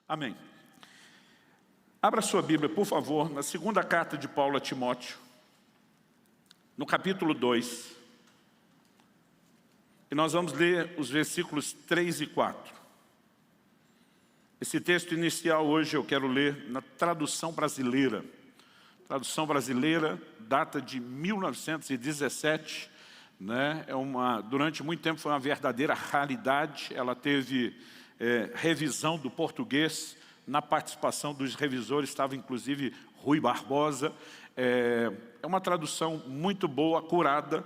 Amém. Abra sua Bíblia, por favor, na segunda carta de Paulo a Timóteo, no capítulo 2. E nós vamos ler os versículos 3 e 4. Esse texto inicial hoje eu quero ler na tradução brasileira. Tradução brasileira data de 1917. Durante muito tempo foi uma verdadeira raridade. Ela teve revisão do português. Na participação dos revisores estava inclusive Rui Barbosa. É uma tradução muito boa, acurada,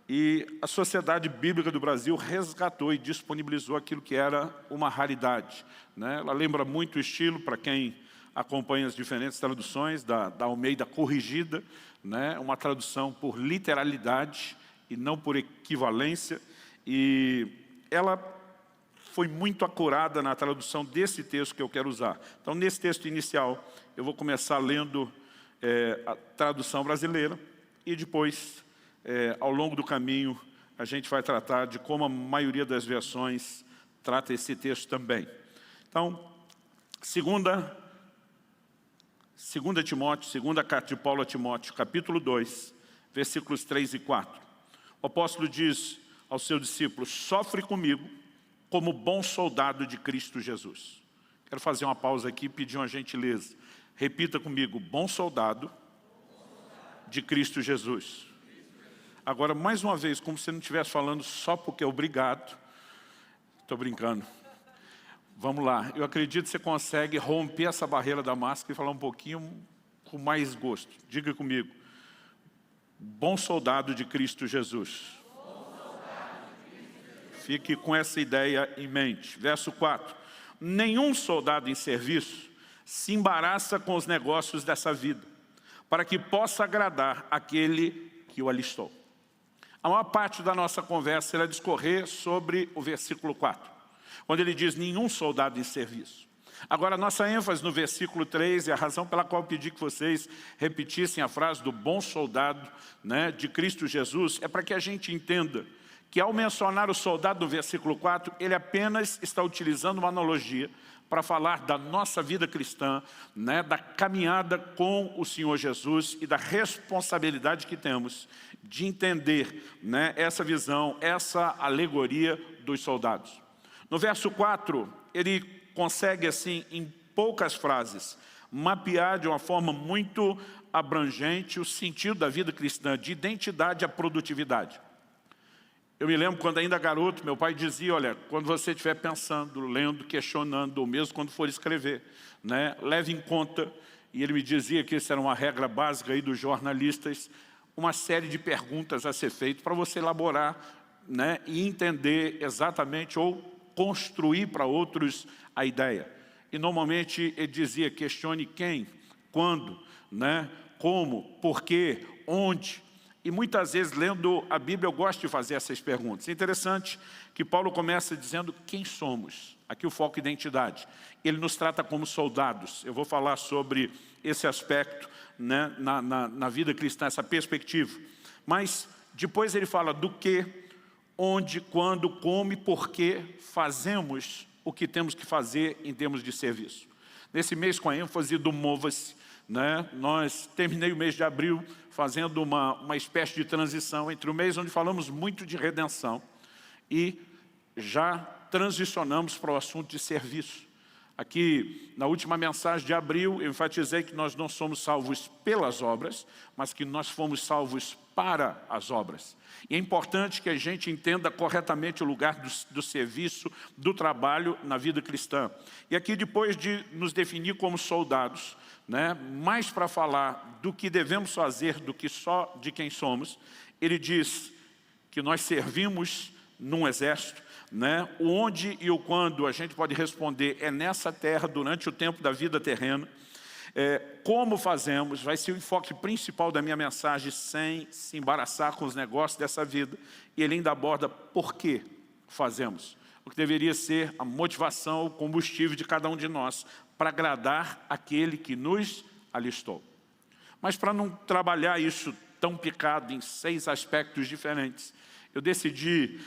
e a Sociedade Bíblica do Brasil resgatou e disponibilizou aquilo que era uma raridade. Ela lembra muito o estilo, para quem acompanha as diferentes traduções, da Almeida Corrigida, uma tradução por literalidade e não por equivalência, e ela foi muito acurada na tradução desse texto que eu quero usar. Então, nesse texto inicial, eu vou começar lendo a tradução brasileira e depois, ao longo do caminho, a gente vai tratar de como a maioria das versões trata esse texto também. Então, segunda carta de Paulo a Timóteo, capítulo 2, versículos 3 e 4. O apóstolo diz ao seu discípulo: sofre comigo como bom soldado de Cristo Jesus. Quero fazer uma pausa aqui e pedir uma gentileza. Repita comigo: bom soldado de Cristo Jesus. Agora, mais uma vez, como se não estivesse falando só porque é obrigado. Estou brincando. Vamos lá. Eu acredito que você consegue romper essa barreira da máscara e falar um pouquinho com mais gosto. Diga comigo: bom soldado de Cristo Jesus. Fique com essa ideia em mente. Verso 4. Nenhum soldado em serviço se embaraça com os negócios dessa vida, para que possa agradar aquele que o alistou. A maior parte da nossa conversa irá discorrer sobre o versículo 4, quando ele diz nenhum soldado em serviço. Agora, a nossa ênfase no versículo 3, e a razão pela qual eu pedi que vocês repetissem a frase do bom soldado de Cristo Jesus, é para que a gente entenda que ao mencionar o soldado no versículo 4, ele apenas está utilizando uma analogia para falar da nossa vida cristã, da caminhada com o Senhor Jesus e da responsabilidade que temos de entender essa visão, essa alegoria dos soldados. No verso 4, ele consegue, assim, em poucas frases, mapear de uma forma muito abrangente o sentido da vida cristã, de identidade à produtividade. Eu me lembro quando ainda garoto, meu pai dizia: olha, quando você estiver pensando, lendo, questionando, ou mesmo quando for escrever, leve em conta, e ele me dizia que isso era uma regra básica aí dos jornalistas, uma série de perguntas a ser feito para você elaborar e entender exatamente, ou construir para outros a ideia. E normalmente ele dizia: questione quem, quando, como, porquê, onde. E muitas vezes, lendo a Bíblia, eu gosto de fazer essas perguntas. É interessante que Paulo começa dizendo quem somos. Aqui o foco é identidade. Ele nos trata como soldados. Eu vou falar sobre esse aspecto na vida cristã, essa perspectiva. Mas depois ele fala do que, onde, quando, como e por que fazemos o que temos que fazer em termos de serviço. Nesse mês, com a ênfase do Mova-se, nós terminei o mês de abril fazendo uma espécie de transição entre o mês onde falamos muito de redenção e já transicionamos para o assunto de serviço. Aqui, na última mensagem de abril, eu enfatizei que nós não somos salvos pelas obras, mas que nós fomos salvos para as obras. E é importante que a gente entenda corretamente o lugar do serviço, do trabalho na vida cristã. E aqui, depois de nos definir como soldados, mais para falar do que devemos fazer do que só de quem somos, ele diz que nós servimos num exército, o onde e o quando a gente pode responder é nessa terra, durante o tempo da vida terrena. Como fazemos, vai ser o enfoque principal da minha mensagem, sem se embaraçar com os negócios dessa vida. E ele ainda aborda por que fazemos, o que deveria ser a motivação, o combustível de cada um de nós, para agradar aquele que nos alistou. Mas para não trabalhar isso tão picado em 6 aspectos diferentes, eu decidi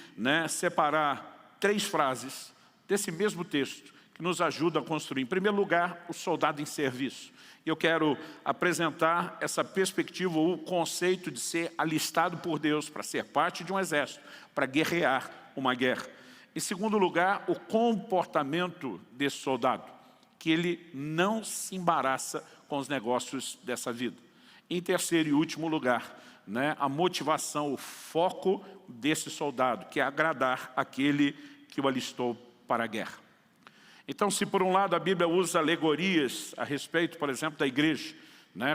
separar 3 frases desse mesmo texto que nos ajuda a construir. Em primeiro lugar, o soldado em serviço. E eu quero apresentar essa perspectiva, o conceito de ser alistado por Deus para ser parte de um exército, para guerrear uma guerra. Em segundo lugar, o comportamento desse soldado, que ele não se embaraça com os negócios dessa vida. Em terceiro e último lugar, a motivação, o foco desse soldado, que é agradar aquele que o alistou para a guerra. Então, se por um lado a Bíblia usa alegorias a respeito, por exemplo, da igreja,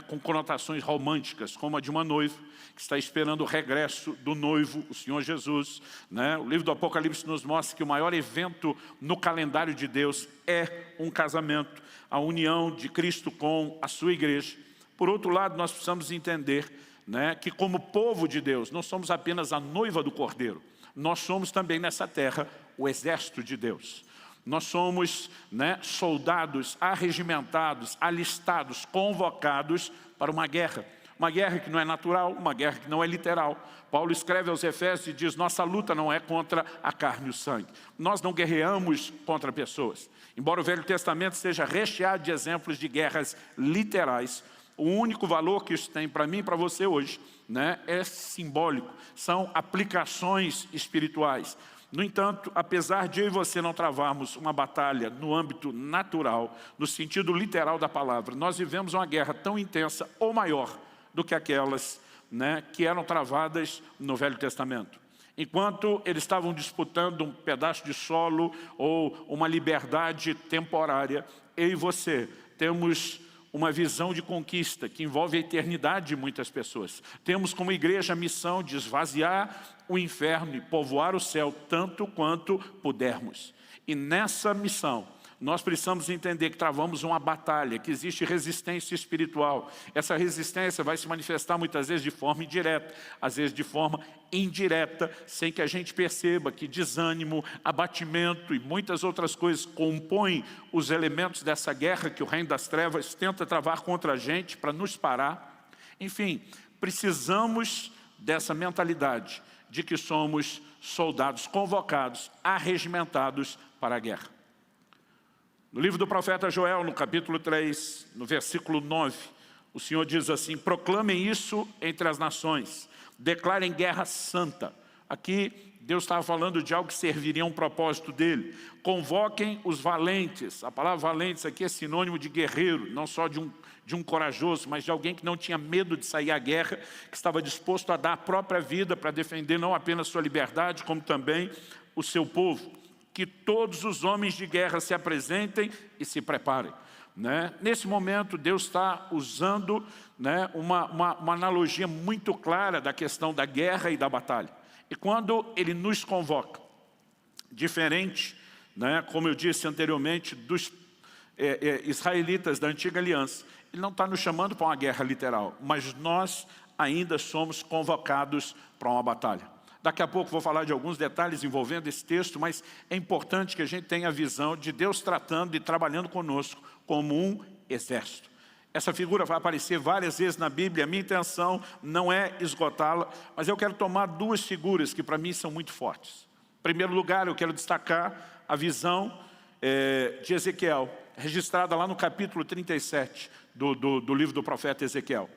com conotações românticas, como a de uma noiva, que está esperando o regresso do noivo, o Senhor Jesus. O livro do Apocalipse nos mostra que o maior evento no calendário de Deus é um casamento, a união de Cristo com a sua igreja. Por outro lado, nós precisamos entender que como povo de Deus, não somos apenas a noiva do Cordeiro, nós somos também nessa terra o exército de Deus. Nós somos soldados arregimentados, alistados, convocados para uma guerra. Uma guerra que não é natural, uma guerra que não é literal. Paulo escreve aos Efésios e diz, nossa luta não é contra a carne e o sangue. Nós não guerreamos contra pessoas. Embora o Velho Testamento seja recheado de exemplos de guerras literais, o único valor que isso tem para mim e para você hoje é simbólico. São aplicações espirituais. No entanto, apesar de eu e você não travarmos uma batalha no âmbito natural, no sentido literal da palavra, nós vivemos uma guerra tão intensa ou maior do que aquelas que eram travadas no Velho Testamento. Enquanto eles estavam disputando um pedaço de solo ou uma liberdade temporária, eu e você temos uma visão de conquista que envolve a eternidade de muitas pessoas. Temos como igreja a missão de esvaziar o inferno e povoar o céu tanto quanto pudermos. E nessa missão, nós precisamos entender que travamos uma batalha, que existe resistência espiritual. Essa resistência vai se manifestar muitas vezes de forma indireta, às vezes de forma indireta, sem que a gente perceba que desânimo, abatimento e muitas outras coisas compõem os elementos dessa guerra que o reino das trevas tenta travar contra a gente para nos parar. Enfim, precisamos dessa mentalidade de que somos soldados convocados, arregimentados para a guerra. No livro do profeta Joel, no capítulo 3, no versículo 9, o Senhor diz assim, proclamem isso entre as nações, declarem guerra santa. Aqui Deus estava falando de algo que serviria a um propósito dele. Convoquem os valentes. A palavra valentes aqui é sinônimo de guerreiro, não só de um corajoso, mas de alguém que não tinha medo de sair à guerra, que estava disposto a dar a própria vida para defender não apenas sua liberdade, como também o seu povo. Que todos os homens de guerra se apresentem e se preparem. Nesse momento, Deus está usando uma analogia muito clara da questão da guerra e da batalha. E quando Ele nos convoca, diferente, como eu disse anteriormente, dos israelitas da antiga aliança, Ele não está nos chamando para uma guerra literal, mas nós ainda somos convocados para uma batalha. Daqui a pouco vou falar de alguns detalhes envolvendo esse texto, mas é importante que a gente tenha a visão de Deus tratando e trabalhando conosco como um exército. Essa figura vai aparecer várias vezes na Bíblia, a minha intenção não é esgotá-la, mas eu quero tomar duas figuras que para mim são muito fortes. Em primeiro lugar, eu quero destacar a visão de Ezequiel, registrada lá no capítulo 37 do livro do profeta Ezequiel.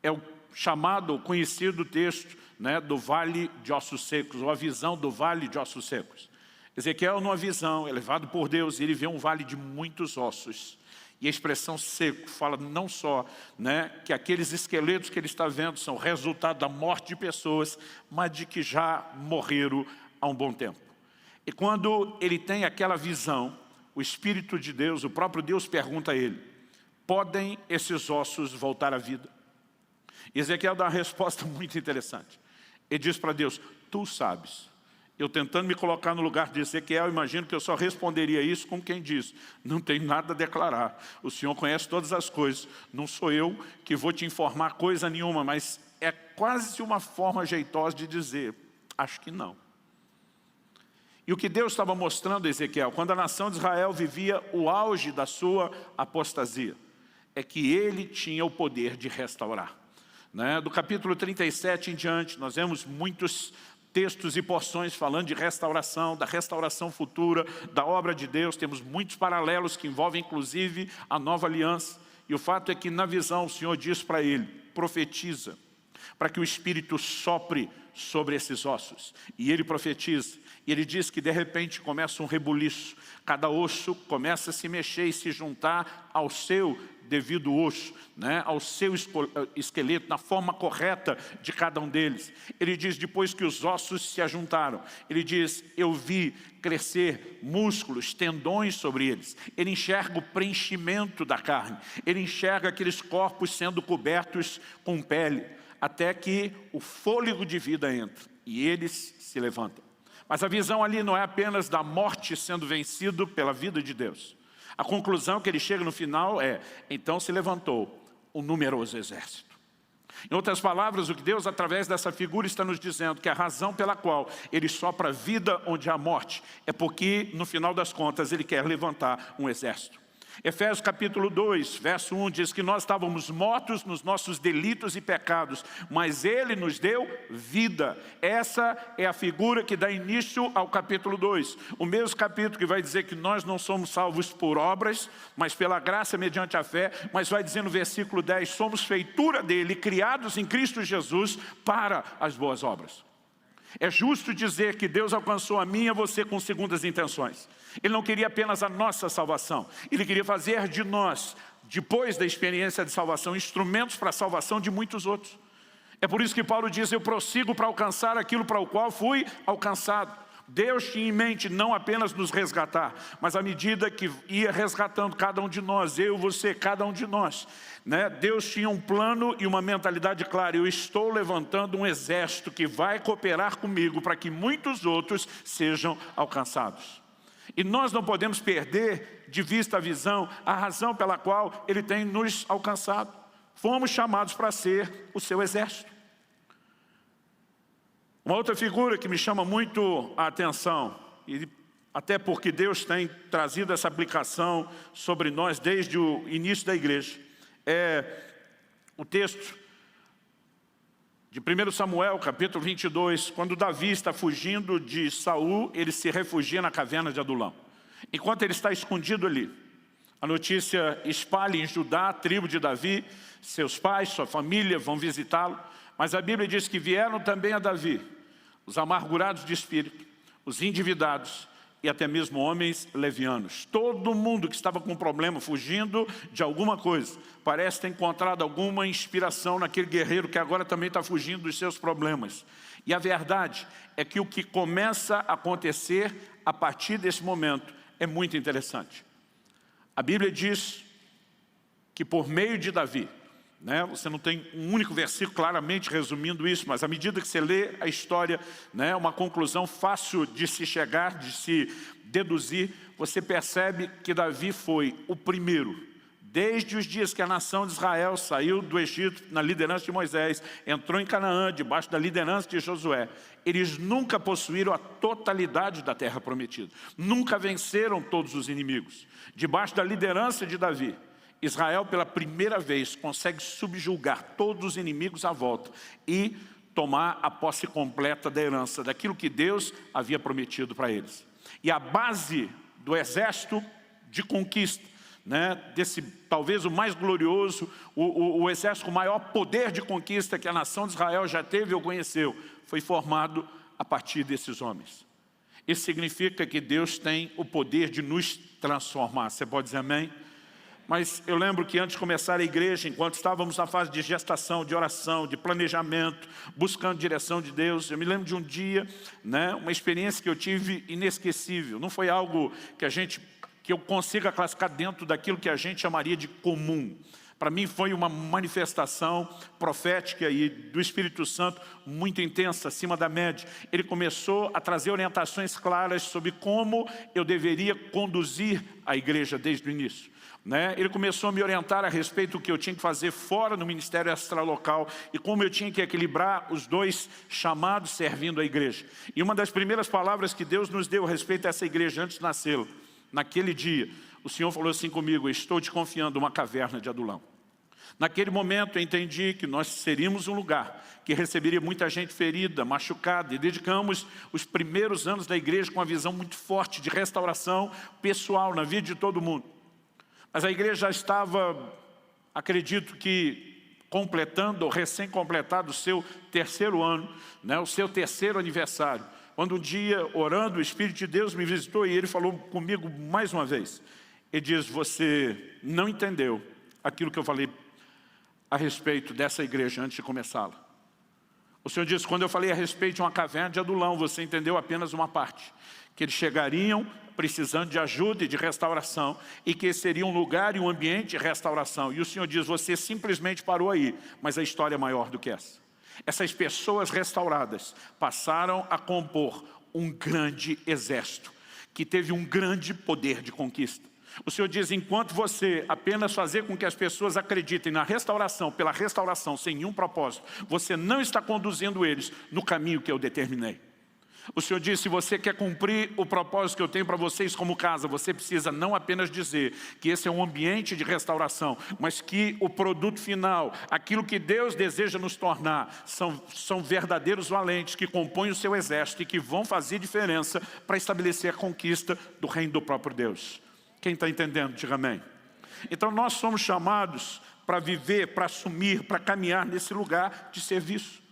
É o chamado, conhecido texto do Vale de Ossos Secos, ou a visão do Vale de Ossos Secos. Ezequiel, numa visão, é levado por Deus, ele vê um vale de muitos ossos. E a expressão seco fala não só que aqueles esqueletos que ele está vendo são resultado da morte de pessoas, mas de que já morreram há um bom tempo. E quando ele tem aquela visão, o Espírito de Deus, o próprio Deus pergunta a ele, podem esses ossos voltar à vida? Ezequiel dá uma resposta muito interessante. Ele diz para Deus, tu sabes. Eu tentando me colocar no lugar de Ezequiel, imagino que eu só responderia isso com quem diz, não tenho nada a declarar. O Senhor conhece todas as coisas. Não sou eu que vou te informar coisa nenhuma, mas é quase uma forma jeitosa de dizer, acho que não. E o que Deus estava mostrando a Ezequiel, quando a nação de Israel vivia o auge da sua apostasia, é que ele tinha o poder de restaurar. Do capítulo 37 em diante, nós vemos muitos textos e porções falando de restauração, da restauração futura, da obra de Deus. Temos muitos paralelos que envolvem inclusive a nova aliança. E o fato é que na visão o Senhor diz para ele, profetiza, para que o Espírito sopre sobre esses ossos. E ele profetiza. E ele diz que de repente começa um rebuliço. Cada osso começa a se mexer e se juntar ao seu devido osso, né? Ao seu esqueleto, na forma correta de cada um deles. Ele diz, depois que os ossos se ajuntaram, ele diz, eu vi crescer músculos, tendões sobre eles. Ele enxerga o preenchimento da carne. Ele enxerga aqueles corpos sendo cobertos com pele, até que o fôlego de vida entra e eles se levantam. Mas a visão ali não é apenas da morte sendo vencido pela vida de Deus. A conclusão que ele chega no final é, então se levantou um numeroso exército. Em outras palavras, o que Deus, através dessa figura, está nos dizendo que a razão pela qual ele sopra vida onde há morte é porque, no final das contas, ele quer levantar um exército. Efésios capítulo 2, verso 1 diz que nós estávamos mortos nos nossos delitos e pecados, mas ele nos deu vida. Essa é a figura que dá início ao capítulo 2. O mesmo capítulo que vai dizer que nós não somos salvos por obras, mas pela graça mediante a fé, mas vai dizer no versículo 10, somos feitura dele, criados em Cristo Jesus para as boas obras. É justo dizer que Deus alcançou a mim e a você com segundas intenções. Ele não queria apenas a nossa salvação. Ele queria fazer de nós, depois da experiência de salvação, instrumentos para a salvação de muitos outros. É por isso que Paulo diz, eu prossigo para alcançar aquilo para o qual fui alcançado. Deus tinha em mente não apenas nos resgatar, mas à medida que ia resgatando cada um de nós, eu, você, cada um de nós, né? Deus tinha um plano e uma mentalidade clara. Eu estou levantando um exército que vai cooperar comigo para que muitos outros sejam alcançados. E nós não podemos perder de vista a visão, a razão pela qual Ele tem nos alcançado. Fomos chamados para ser o seu exército. Uma outra figura que me chama muito a atenção, e até porque Deus tem trazido essa aplicação sobre nós desde o início da igreja, é o texto de 1 Samuel, capítulo 22, quando Davi está fugindo de Saul, ele se refugia na caverna de Adulão. Enquanto ele está escondido ali, a notícia espalha em Judá, a tribo de Davi, seus pais, sua família vão visitá-lo. Mas a Bíblia diz que vieram também a Davi os amargurados de espírito, os endividados e até mesmo homens levianos. Todo mundo que estava com problema, fugindo de alguma coisa, parece ter encontrado alguma inspiração naquele guerreiro que agora também está fugindo dos seus problemas. E a verdade é que o que começa a acontecer a partir desse momento é muito interessante. A Bíblia diz que por meio de Davi, né, você não tem um único versículo claramente resumindo isso, mas à medida que você lê a história, né, uma conclusão fácil de se chegar, de se deduzir, você percebe que Davi foi o primeiro, desde os dias que a nação de Israel saiu do Egito na liderança de Moisés, entrou em Canaã debaixo da liderança de Josué. Eles nunca possuíram a totalidade da terra prometida, nunca venceram todos os inimigos. Debaixo da liderança de Davi, Israel, pela primeira vez, consegue subjugar todos os inimigos à volta e tomar a posse completa da herança, daquilo que Deus havia prometido para eles. E a base do exército de conquista, né, desse talvez o mais glorioso, o exército com o maior poder de conquista que a nação de Israel já teve ou conheceu, foi formado a partir desses homens. Isso significa que Deus tem o poder de nos transformar. Você pode dizer amém? Mas eu lembro que antes de começar a igreja, enquanto estávamos na fase de gestação, de oração, de planejamento, buscando direção de Deus, eu me lembro de um dia, né, uma experiência que eu tive inesquecível. Não foi algo que eu consiga classificar dentro daquilo que a gente chamaria de comum. Para mim foi uma manifestação profética e do Espírito Santo muito intensa, acima da média. Ele começou a trazer orientações claras sobre como eu deveria conduzir a igreja desde o início. Né? Ele começou a me orientar a respeito do que eu tinha que fazer fora no ministério extralocal e como eu tinha que equilibrar os dois chamados servindo a igreja. E uma das primeiras palavras que Deus nos deu a respeito dessa igreja antes de nascê-la, naquele dia, o Senhor falou assim comigo: estou te confiando uma caverna de Adulão. Naquele momento eu entendi que nós seríamos um lugar que receberia muita gente ferida, machucada, e dedicamos os primeiros anos da igreja com uma visão muito forte de restauração pessoal na vida de todo mundo. Mas a igreja já estava, acredito que, completando ou recém-completado o seu terceiro ano, né, o seu terceiro aniversário. Quando um dia, orando, o Espírito de Deus me visitou e ele falou comigo mais uma vez. Ele diz, você não entendeu aquilo que eu falei a respeito dessa igreja antes de começá-la. O Senhor disse, quando eu falei a respeito de uma caverna de Adulão, você entendeu apenas uma parte. Que eles chegariam precisando de ajuda e de restauração, e que esse seria um lugar e um ambiente de restauração. E o Senhor diz, você simplesmente parou aí, mas a história é maior do que essa. Essas pessoas restauradas passaram a compor um grande exército, que teve um grande poder de conquista. O Senhor diz, enquanto você apenas fazer com que as pessoas acreditem na restauração, pela restauração, sem nenhum propósito, você não está conduzindo eles no caminho que eu determinei. O Senhor diz, se você quer cumprir o propósito que eu tenho para vocês como casa, você precisa não apenas dizer que esse é um ambiente de restauração, mas que o produto final, aquilo que Deus deseja nos tornar, são verdadeiros valentes que compõem o seu exército e que vão fazer diferença para estabelecer a conquista do reino do próprio Deus. Quem está entendendo, diga amém. Então nós somos chamados para viver, para assumir, para caminhar nesse lugar de serviço.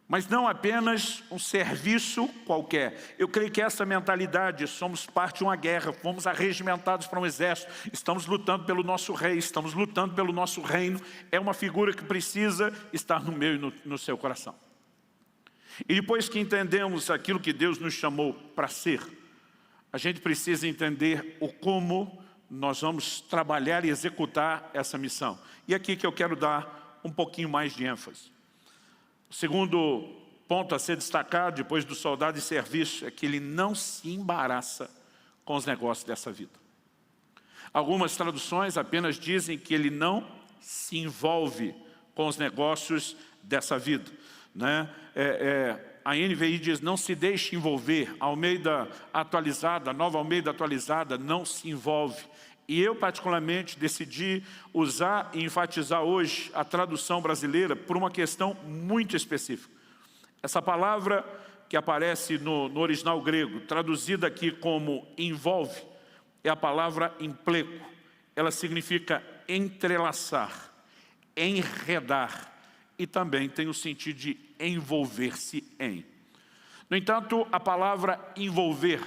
Mas não apenas um serviço qualquer. Eu creio que essa mentalidade, somos parte de uma guerra, fomos arregimentados para um exército, estamos lutando pelo nosso rei, estamos lutando pelo nosso reino, é uma figura que precisa estar no meu e no seu coração. E depois que entendemos aquilo que Deus nos chamou para ser, a gente precisa entender o como nós vamos trabalhar e executar essa missão. E aqui que eu quero dar um pouquinho mais de ênfase. O segundo ponto a ser destacado, depois do soldado de serviço, é que ele não se embaraça com os negócios dessa vida. Algumas traduções apenas dizem que ele não se envolve com os negócios dessa vida, né? A NVI diz, não se deixe envolver. A Almeida atualizada, a nova Almeida atualizada, não se envolve. E eu, particularmente, decidi usar e enfatizar hoje a tradução brasileira por uma questão muito específica. Essa palavra que aparece no original grego, traduzida aqui como envolve, é a palavra empleco. Ela significa entrelaçar, enredar, e também tem o sentido de envolver-se em. No entanto, a palavra envolver,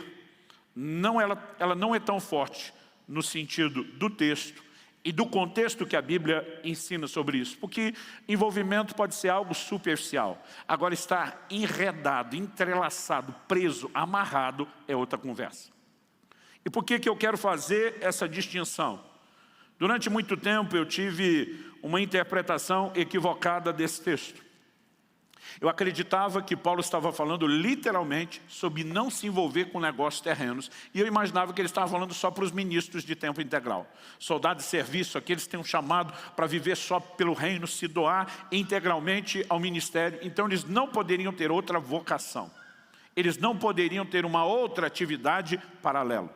ela não é tão forte no sentido do texto e do contexto que a Bíblia ensina sobre isso. Porque envolvimento pode ser algo superficial. Agora, estar enredado, entrelaçado, preso, amarrado, é outra conversa. E por que eu quero fazer essa distinção? Durante muito tempo eu tive uma interpretação equivocada desse texto. Eu acreditava que Paulo estava falando literalmente sobre não se envolver com negócios terrenos. E eu imaginava que ele estava falando só para os ministros de tempo integral. Soldados de serviço, aqueles que têm um chamado para viver só pelo reino, se doar integralmente ao ministério. Então eles não poderiam ter outra vocação. Eles não poderiam ter uma outra atividade paralela.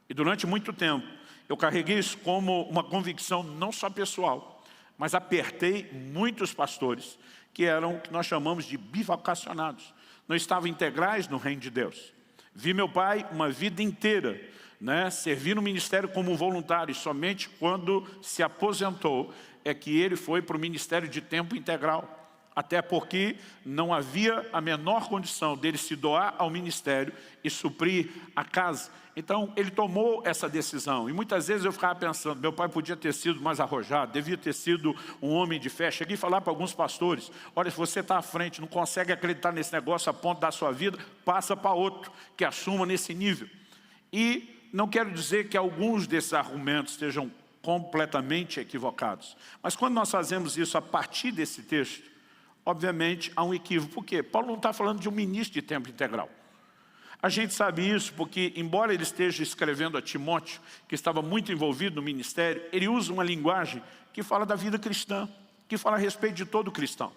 E durante muito tempo, eu carreguei isso como uma convicção não só pessoal, mas apertei muitos pastores que eram o que nós chamamos de bivocacionados. Não estavam integrais no reino de Deus. Vi meu pai uma vida inteira, né, servir no ministério como voluntário, e somente quando se aposentou é que ele foi para o ministério de tempo integral. Até porque não havia a menor condição dele se doar ao ministério e suprir a casa. Então, ele tomou essa decisão. E muitas vezes eu ficava pensando, meu pai podia ter sido mais arrojado, devia ter sido um homem de fé. Cheguei a falar para alguns pastores, olha, se você está à frente, não consegue acreditar nesse negócio a ponto da sua vida, passa para outro, que assuma nesse nível. E não quero dizer que alguns desses argumentos estejam completamente equivocados. Mas quando nós fazemos isso a partir desse texto, obviamente há um equívoco. Por quê? Paulo não está falando de um ministro de tempo integral. A gente sabe isso porque, embora ele esteja escrevendo a Timóteo, que estava muito envolvido no ministério, ele usa uma linguagem que fala da vida cristã, que fala a respeito de todo cristão.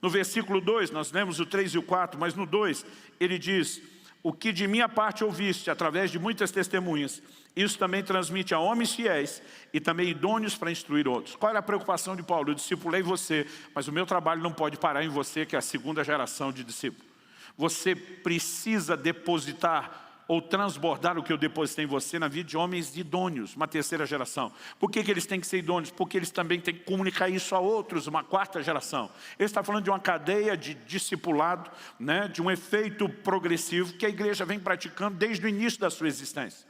No versículo 2, nós lemos o 3 e o 4, mas no 2 ele diz, o que de minha parte ouviste, através de muitas testemunhas, isso também transmite a homens fiéis e também idôneos para instruir outros. Qual era a preocupação de Paulo? Eu discipulei você, mas o meu trabalho não pode parar em você, que é a segunda geração de discípulos. Você precisa depositar ou transbordar o que eu depositei em você na vida de homens idôneos, uma terceira geração. Por que eles têm que ser idôneos? Porque eles também têm que comunicar isso a outros, uma quarta geração. Ele está falando de uma cadeia de discipulado, né, de um efeito progressivo que a igreja vem praticando desde o início da sua existência.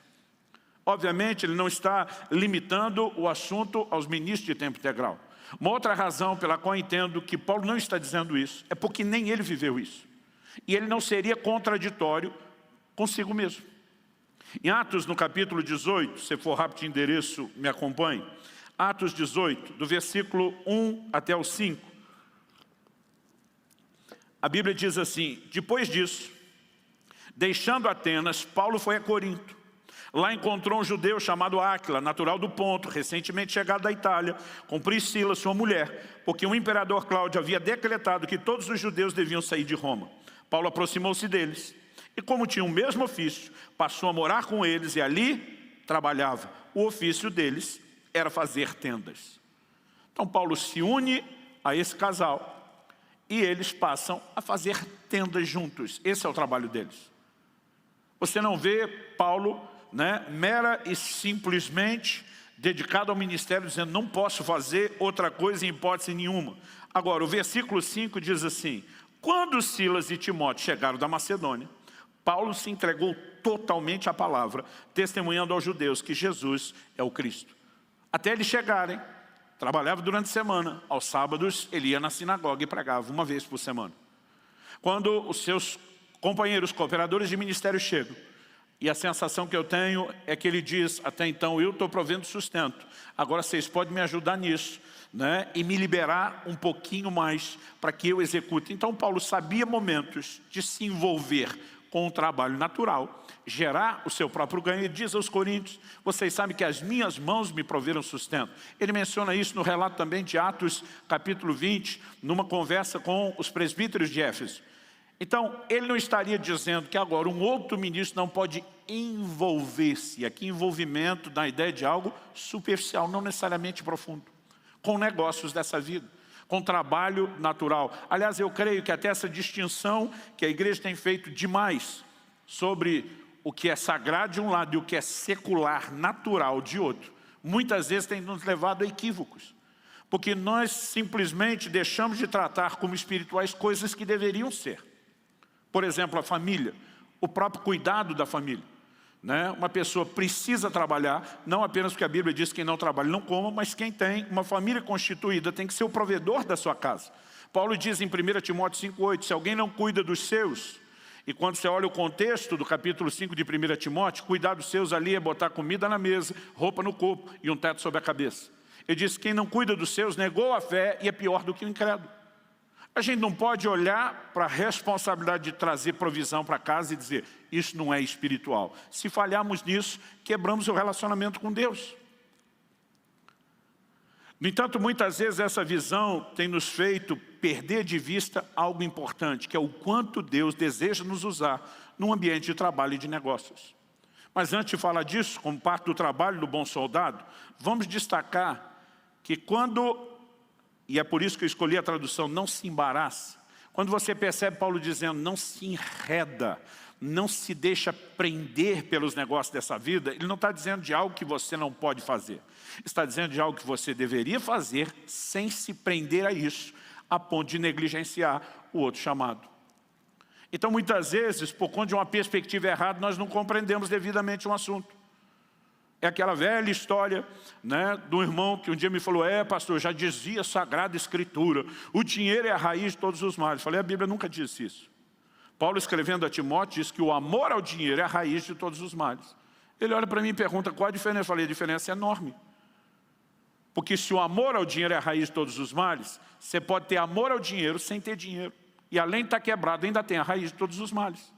Obviamente, ele não está limitando o assunto aos ministros de tempo integral. Uma outra razão pela qual eu entendo que Paulo não está dizendo isso é porque nem ele viveu isso. E ele não seria contraditório consigo mesmo. Em Atos, no capítulo 18, se for rápido de endereço, me acompanhe. Atos 18, do versículo 1 até o 5. A Bíblia diz assim: depois disso, deixando Atenas, Paulo foi a Corinto. Lá encontrou um judeu chamado Áquila, natural do Ponto, recentemente chegado da Itália, com Priscila, sua mulher, porque o imperador Cláudio havia decretado que todos os judeus deviam sair de Roma. Paulo aproximou-se deles e, como tinha o mesmo ofício, passou a morar com eles e ali trabalhava. O ofício deles era fazer tendas. Então Paulo se une a esse casal e eles passam a fazer tendas juntos. Esse é o trabalho deles. Você não vê Paulo, né, mera e simplesmente dedicado ao ministério, dizendo não posso fazer outra coisa em hipótese nenhuma. Agora, o versículo 5 diz assim: quando Silas e Timóteo chegaram da Macedônia, Paulo se entregou totalmente à palavra, testemunhando aos judeus que Jesus é o Cristo. Até eles chegarem, trabalhava durante a semana, aos sábados ele ia na sinagoga e pregava uma vez por semana. Quando os seus companheiros, cooperadores de ministério chegam, e a sensação que eu tenho é que ele diz: até então eu estou provendo sustento, agora vocês podem me ajudar nisso, né, e me liberar um pouquinho mais para que eu execute. Então Paulo sabia momentos de se envolver com o trabalho natural, gerar o seu próprio ganho. Ele diz aos coríntios: vocês sabem que as minhas mãos me proveram sustento. Ele menciona isso no relato também de Atos capítulo 20, numa conversa com os presbíteros de Éfeso. Então, ele não estaria dizendo que agora um outro ministro não pode envolver-se. Aqui envolvimento na ideia de algo superficial, não necessariamente profundo, com negócios dessa vida, com trabalho natural. Aliás, eu creio que até essa distinção que a igreja tem feito demais sobre o que é sagrado de um lado e o que é secular, natural de outro, muitas vezes tem nos levado a equívocos. Porque nós simplesmente deixamos de tratar como espirituais coisas que deveriam ser. Por exemplo, a família, o próprio cuidado da família, né? Uma pessoa precisa trabalhar, não apenas porque a Bíblia diz que quem não trabalha não coma, mas quem tem uma família constituída tem que ser o provedor da sua casa. Paulo diz em 1 Timóteo 5,8, se alguém não cuida dos seus, e quando você olha o contexto do capítulo 5 de 1 Timóteo, cuidar dos seus ali é botar comida na mesa, roupa no corpo e um teto sobre a cabeça. Ele diz que quem não cuida dos seus negou a fé e é pior do que o incrédulo. A gente não pode olhar para a responsabilidade de trazer provisão para casa e dizer, isso não é espiritual. Se falharmos nisso, quebramos o relacionamento com Deus. No entanto, muitas vezes essa visão tem nos feito perder de vista algo importante, que é o quanto Deus deseja nos usar num ambiente de trabalho e de negócios. Mas antes de falar disso, como parte do trabalho do bom soldado, vamos destacar que quando... E é por isso que eu escolhi a tradução, não se embaraça. Quando você percebe Paulo dizendo, não se enreda, não se deixa prender pelos negócios dessa vida, ele não está dizendo de algo que você não pode fazer. Está dizendo de algo que você deveria fazer sem se prender a isso, a ponto de negligenciar o outro chamado. Então, muitas vezes, por conta de uma perspectiva errada, nós não compreendemos devidamente um assunto. É aquela velha história, né, do irmão que um dia me falou, pastor, já dizia a Sagrada Escritura, o dinheiro é a raiz de todos os males. Eu falei, a Bíblia nunca disse isso. Paulo, escrevendo a Timóteo, diz que o amor ao dinheiro é a raiz de todos os males. Ele olha para mim e pergunta, qual a diferença? Eu falei, a diferença é enorme. Porque se o amor ao dinheiro é a raiz de todos os males, você pode ter amor ao dinheiro sem ter dinheiro. E além de estar quebrado, ainda tem a raiz de todos os males.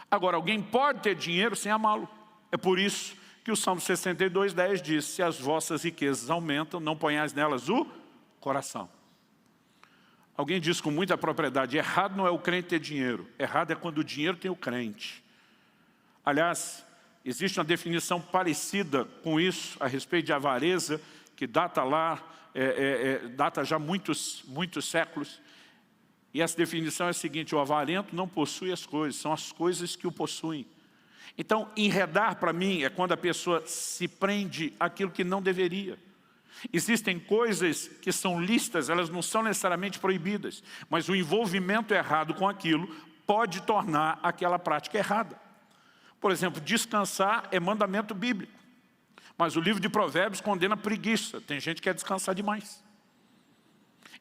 Agora, alguém pode ter dinheiro sem amá-lo. É por isso que o Salmo 62:10 diz, se as vossas riquezas aumentam, não ponhais nelas o coração. Alguém diz com muita propriedade, errado não é o crente ter dinheiro, errado é quando o dinheiro tem o crente. Aliás, existe uma definição parecida com isso, a respeito de avareza, que data lá, data já muitos séculos. E essa definição é a seguinte: o avarento não possui as coisas, são as coisas que o possuem. Então, enredar para mim é quando a pessoa se prende àquilo que não deveria. Existem coisas que são lícitas, elas não são necessariamente proibidas, mas o envolvimento errado com aquilo pode tornar aquela prática errada. Por exemplo, descansar é mandamento bíblico, mas o livro de Provérbios condena preguiça. Tem gente que quer descansar demais.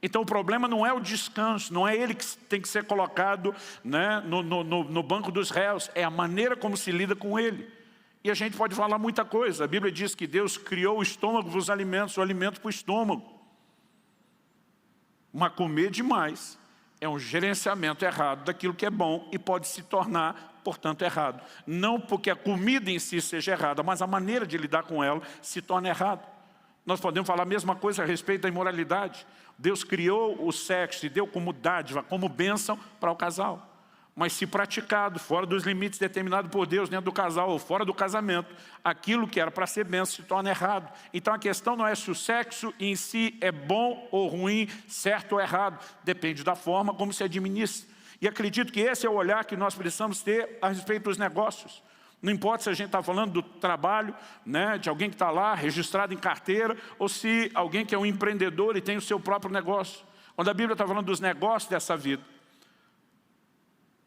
Então o problema não é o descanso, não é ele que tem que ser colocado, né, no banco dos réus, é a maneira como se lida com ele. E a gente pode falar muita coisa. A Bíblia diz que Deus criou o estômago para os alimentos, o alimento para o estômago. Mas comer demais é um gerenciamento errado daquilo que é bom e pode se tornar, portanto, errado. Não porque a comida em si seja errada, mas a maneira de lidar com ela se torna errada. Nós podemos falar a mesma coisa a respeito da imoralidade. Deus criou o sexo e deu como dádiva, como bênção para o casal. Mas se praticado fora dos limites determinados por Deus, dentro do casal ou fora do casamento, aquilo que era para ser bênção se torna errado. Então a questão não é se o sexo em si é bom ou ruim, certo ou errado. Depende da forma como se administra. E acredito que esse é o olhar que nós precisamos ter a respeito dos negócios. Não importa se a gente está falando do trabalho, né, de alguém que está lá, registrado em carteira, ou se alguém que é um empreendedor e tem o seu próprio negócio. Quando a Bíblia está falando dos negócios dessa vida,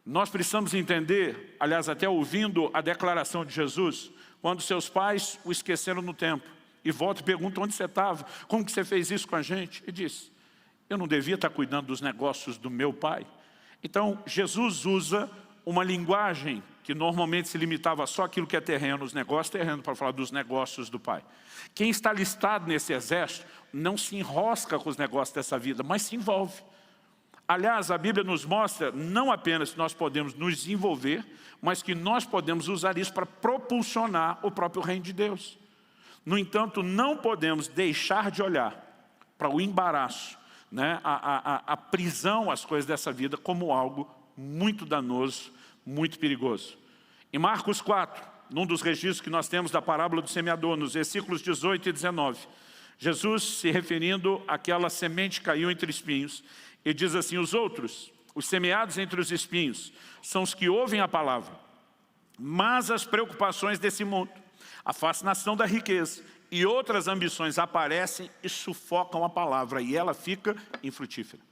nós precisamos entender, aliás, até ouvindo a declaração de Jesus, quando seus pais o esqueceram no templo, e volta e pergunta onde você estava, como que você fez isso com a gente? E diz, eu não devia estar cuidando dos negócios do meu pai. Então, Jesus usa uma linguagem que normalmente se limitava só àquilo que é terreno, os negócios terrenos, para falar dos negócios do Pai. Quem está listado nesse exército não se enrosca com os negócios dessa vida, mas se envolve. Aliás, a Bíblia nos mostra não apenas que nós podemos nos envolver, mas que nós podemos usar isso para propulsionar o próprio reino de Deus. No entanto, não podemos deixar de olhar para o embaraço, né, a prisão, as coisas dessa vida, como algo muito danoso, muito perigoso. Em Marcos 4, num dos registros que nós temos da parábola do semeador, nos versículos 18 e 19, Jesus, se referindo àquela semente que caiu entre espinhos, ele diz assim, os outros, os semeados entre os espinhos, são os que ouvem a palavra, mas as preocupações desse mundo, a fascinação da riqueza e outras ambições aparecem e sufocam a palavra, e ela fica infrutífera.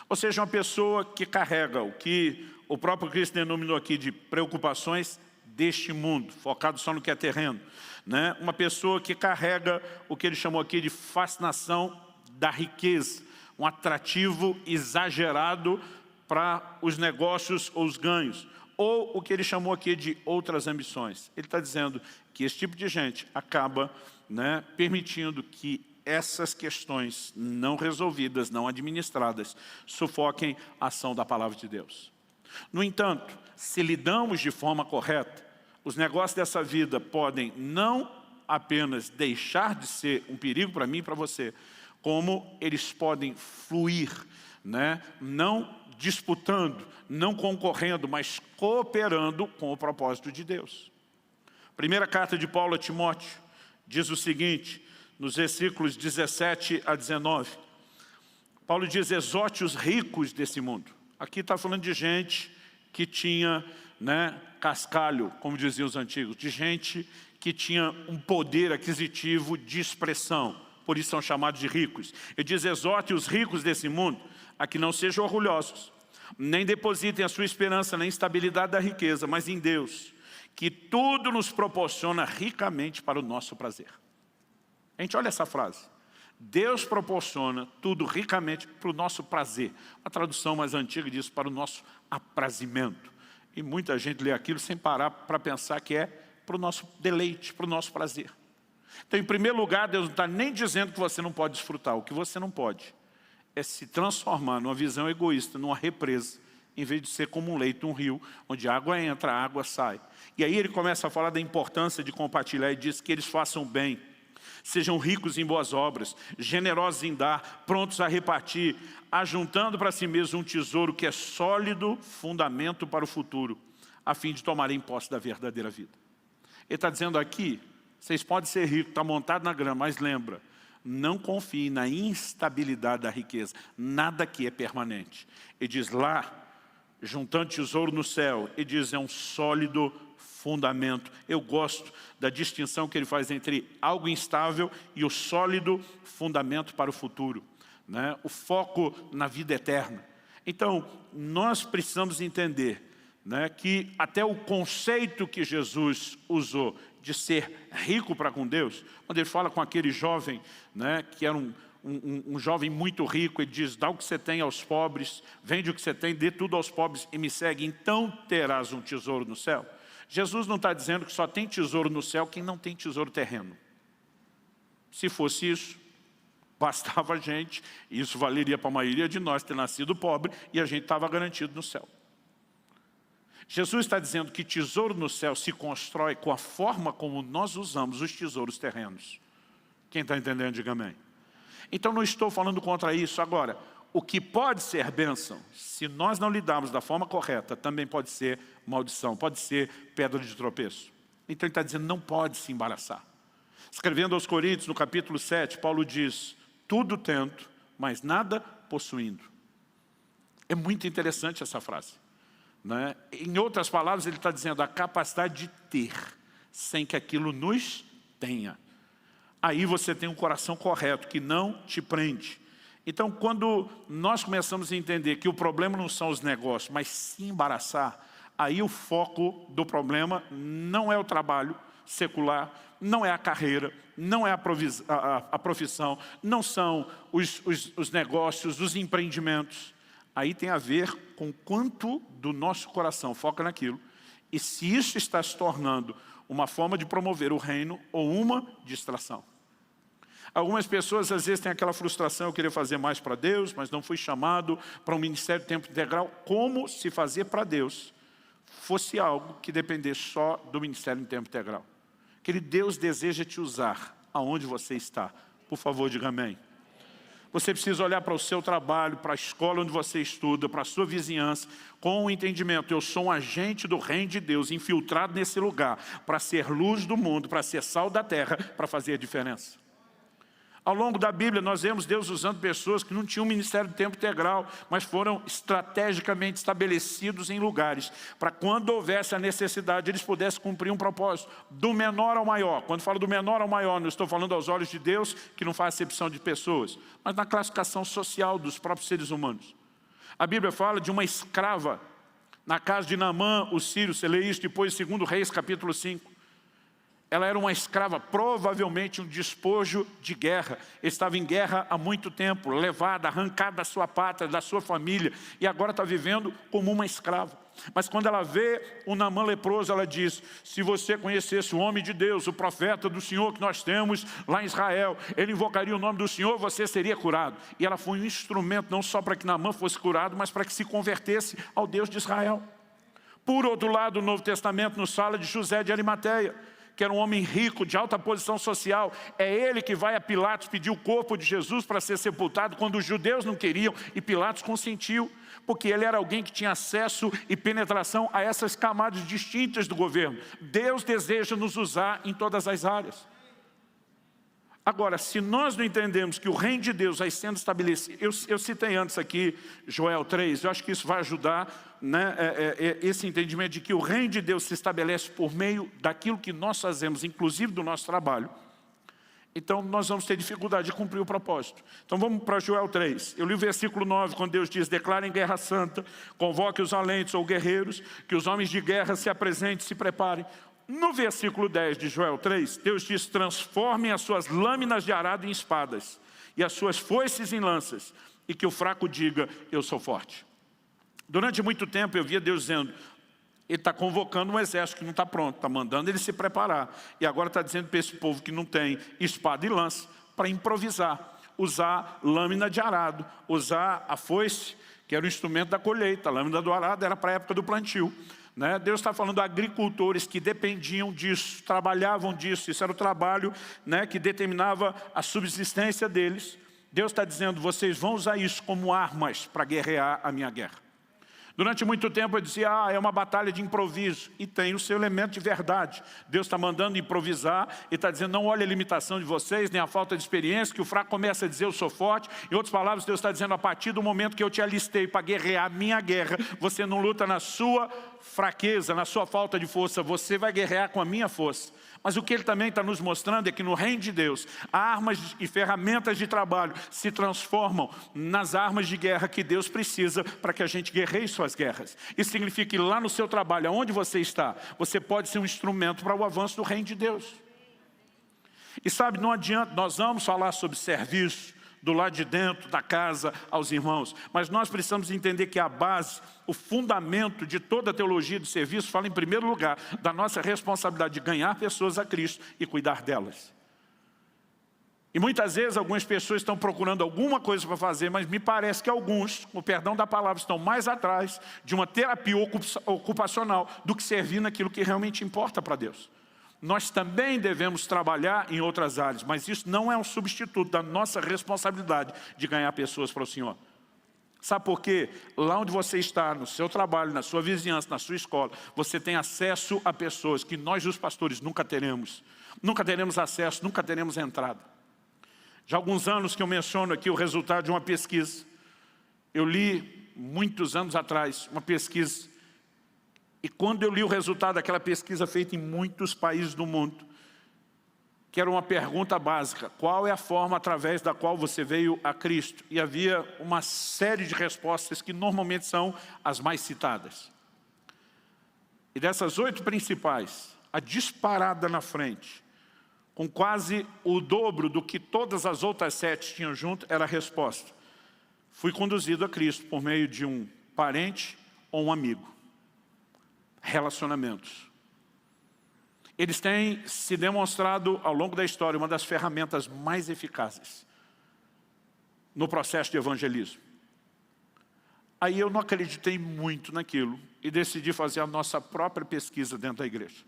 Ou seja, uma pessoa que carrega o que o próprio Cristo denominou aqui de preocupações deste mundo, focado só no que é terreno, né? Uma pessoa que carrega o que ele chamou aqui de fascinação da riqueza, um atrativo exagerado para os negócios ou os ganhos, ou o que ele chamou aqui de outras ambições. Ele está dizendo que esse tipo de gente acaba, né, permitindo que essas questões não resolvidas, não administradas, sufoquem a ação da palavra de Deus. No entanto, se lidamos de forma correta, os negócios dessa vida podem não apenas deixar de ser um perigo para mim e para você, como eles podem fluir, né? Não disputando, não concorrendo, mas cooperando com o propósito de Deus. Primeira carta de Paulo a Timóteo diz o seguinte, nos versículos 17 a 19. Paulo diz, exorte os ricos desse mundo. Aqui está falando de gente que tinha, né, cascalho, como diziam os antigos, de gente que tinha um poder aquisitivo de expressão, por isso são chamados de ricos. Ele diz, exorte os ricos desse mundo a que não sejam orgulhosos, nem depositem a sua esperança na instabilidade da riqueza, mas em Deus, que tudo nos proporciona ricamente para o nosso prazer. A gente olha essa frase, Deus proporciona tudo ricamente para o nosso prazer. A tradução mais antiga diz para o nosso aprazimento. E muita gente lê aquilo sem parar para pensar que é para o nosso deleite, para o nosso prazer. Então, em primeiro lugar, Deus não está nem dizendo que você não pode desfrutar. O que você não pode é se transformar numa visão egoísta, numa represa, em vez de ser como um leito, um rio, onde a água entra, a água sai. E aí ele começa a falar da importância de compartilhar e diz que eles façam bem. Sejam ricos em boas obras, generosos em dar, prontos a repartir, ajuntando para si mesmo um tesouro que é sólido fundamento para o futuro, a fim de tomarem posse da verdadeira vida. Ele está dizendo aqui, vocês podem ser ricos, está montado na grama, mas lembra, não confie na instabilidade da riqueza, nada aqui é permanente. Ele diz lá, juntando tesouro no céu, ele diz é um sólido fundamento. Eu gosto da distinção que ele faz entre algo instável e o sólido fundamento para o futuro, né? O foco na vida eterna. Então, nós precisamos entender, né, que até o conceito que Jesus usou de ser rico para com Deus, quando ele fala com aquele jovem, né, que era um jovem muito rico, ele diz, dá o que você tem aos pobres, vende o que você tem, dê tudo aos pobres e me segue, então terás um tesouro no céu. Jesus não está dizendo que só tem tesouro no céu quem não tem tesouro terreno. Se fosse isso, bastava a gente, e isso valeria para a maioria de nós ter nascido pobre, e a gente estava garantido no céu. Jesus está dizendo que tesouro no céu se constrói com a forma como nós usamos os tesouros terrenos. Quem está entendendo, diga amém. Então não estou falando contra isso. Agora, o que pode ser bênção, se nós não lidarmos da forma correta, também pode ser maldição, pode ser pedra de tropeço. Então ele está dizendo, não pode se embaraçar. Escrevendo aos Coríntios, no capítulo 7, Paulo diz, tudo tento, mas nada possuindo. É muito interessante essa frase, né? Em outras palavras, ele está dizendo a capacidade de ter, sem que aquilo nos tenha. Aí você tem um coração correto, que não te prende. Então, quando nós começamos a entender que o problema não são os negócios, mas se embaraçar, aí o foco do problema não é o trabalho secular, não é a carreira, não é a profissão, não são os negócios, os empreendimentos. Aí tem a ver com quanto do nosso coração foca naquilo. E se isso está se tornando uma forma de promover o reino ou uma distração. Algumas pessoas às vezes têm aquela frustração, eu queria fazer mais para Deus, mas não fui chamado para um ministério de tempo integral. Como se fazer para Deus fosse algo que dependesse só do ministério em tempo integral. Querido, Deus deseja te usar aonde você está. Por favor, diga amém. Você precisa olhar para o seu trabalho, para a escola onde você estuda, para a sua vizinhança, com o entendimento, eu sou um agente do reino de Deus, infiltrado nesse lugar, para ser luz do mundo, para ser sal da terra, para fazer a diferença. Ao longo da Bíblia, nós vemos Deus usando pessoas que não tinham ministério de tempo integral, mas foram estrategicamente estabelecidos em lugares, para quando houvesse a necessidade, eles pudessem cumprir um propósito, do menor ao maior. Quando falo do menor ao maior, não estou falando aos olhos de Deus, que não faz acepção de pessoas, mas na classificação social dos próprios seres humanos. A Bíblia fala de uma escrava, na casa de Naamã, o sírio, você lê isso depois, 2 Reis, capítulo 5. Ela era uma escrava, provavelmente um despojo de guerra. Estava em guerra há muito tempo, levada, arrancada da sua pátria, da sua família, e agora está vivendo como uma escrava. Mas quando ela vê o Naamã leproso, ela diz, se você conhecesse o homem de Deus, o profeta do Senhor que nós temos lá em Israel, ele invocaria o nome do Senhor, você seria curado. E ela foi um instrumento, não só para que Naamã fosse curado, mas para que se convertesse ao Deus de Israel. Por outro lado, o Novo Testamento nos fala de José de Arimateia, que era um homem rico, de alta posição social. É ele que vai a Pilatos pedir o corpo de Jesus para ser sepultado, quando os judeus não queriam, e Pilatos consentiu, porque ele era alguém que tinha acesso e penetração a essas camadas distintas do governo. Deus deseja nos usar em todas as áreas. Agora, se nós não entendemos que o reino de Deus vai sendo estabelecido, eu citei antes aqui Joel 3, eu acho que isso vai ajudar, né, esse entendimento de que o reino de Deus se estabelece por meio daquilo que nós fazemos, inclusive do nosso trabalho. Então nós vamos ter dificuldade de cumprir o propósito. Então vamos para Joel 3. Eu li o versículo 9, quando Deus diz, declarem guerra santa, convoque os valentes ou guerreiros, que os homens de guerra se apresentem, se preparem. No versículo 10 de Joel 3, Deus diz, transformem as suas lâminas de arado em espadas, e as suas foices em lanças, e que o fraco diga, eu sou forte. Durante muito tempo eu via Deus dizendo, ele está convocando um exército que não está pronto, está mandando ele se preparar. E agora está dizendo para esse povo que não tem espada e lança, para improvisar, usar lâmina de arado, usar a foice, que era o instrumento da colheita. A lâmina do arado era para a época do plantio. Né? Deus está falando de agricultores que dependiam disso, trabalhavam disso, isso era o trabalho, né, que determinava a subsistência deles. Deus está dizendo, vocês vão usar isso como armas para guerrear a minha guerra. Durante muito tempo eu dizia, é uma batalha de improviso. E tem o seu elemento de verdade. Deus está mandando improvisar e está dizendo, não olhe a limitação de vocês, nem a falta de experiência, que o fraco começa a dizer, eu sou forte. Em outras palavras, Deus está dizendo, a partir do momento que eu te alistei para guerrear a minha guerra, você não luta na sua fraqueza, na sua falta de força, você vai guerrear com a minha força. Mas o que Ele também está nos mostrando é que no reino de Deus, armas e ferramentas de trabalho se transformam nas armas de guerra que Deus precisa para que a gente guerreie suas guerras. Isso significa que lá no seu trabalho, aonde você está, você pode ser um instrumento para o avanço do reino de Deus. E sabe, não adianta, nós vamos falar sobre serviço, do lado de dentro da casa aos irmãos. Mas nós precisamos entender que a base, o fundamento de toda a teologia do serviço fala em primeiro lugar da nossa responsabilidade de ganhar pessoas a Cristo e cuidar delas. E muitas vezes algumas pessoas estão procurando alguma coisa para fazer, mas me parece que alguns, com o perdão da palavra, estão mais atrás de uma terapia ocupacional do que servir naquilo que realmente importa para Deus. Nós também devemos trabalhar em outras áreas, mas isso não é um substituto da nossa responsabilidade de ganhar pessoas para o Senhor. Sabe por quê? Lá onde você está, no seu trabalho, na sua vizinhança, na sua escola, você tem acesso a pessoas que nós, os pastores, nunca teremos. Nunca teremos acesso, nunca teremos entrada. Já há alguns anos que eu menciono aqui o resultado de uma pesquisa. Eu li, muitos anos atrás, uma pesquisa. E quando eu li o resultado daquela pesquisa feita em muitos países do mundo, que era uma pergunta básica, qual é a forma através da qual você veio a Cristo? E havia uma série de respostas que normalmente são as mais citadas. E dessas 8 principais, a disparada na frente, com quase o dobro do que todas as outras 7 tinham junto, era a resposta. Fui conduzido a Cristo por meio de um parente ou um amigo. Relacionamentos. Eles têm se demonstrado ao longo da história uma das ferramentas mais eficazes no processo de evangelismo. Aí eu não acreditei muito naquilo e decidi fazer a nossa própria pesquisa dentro da igreja.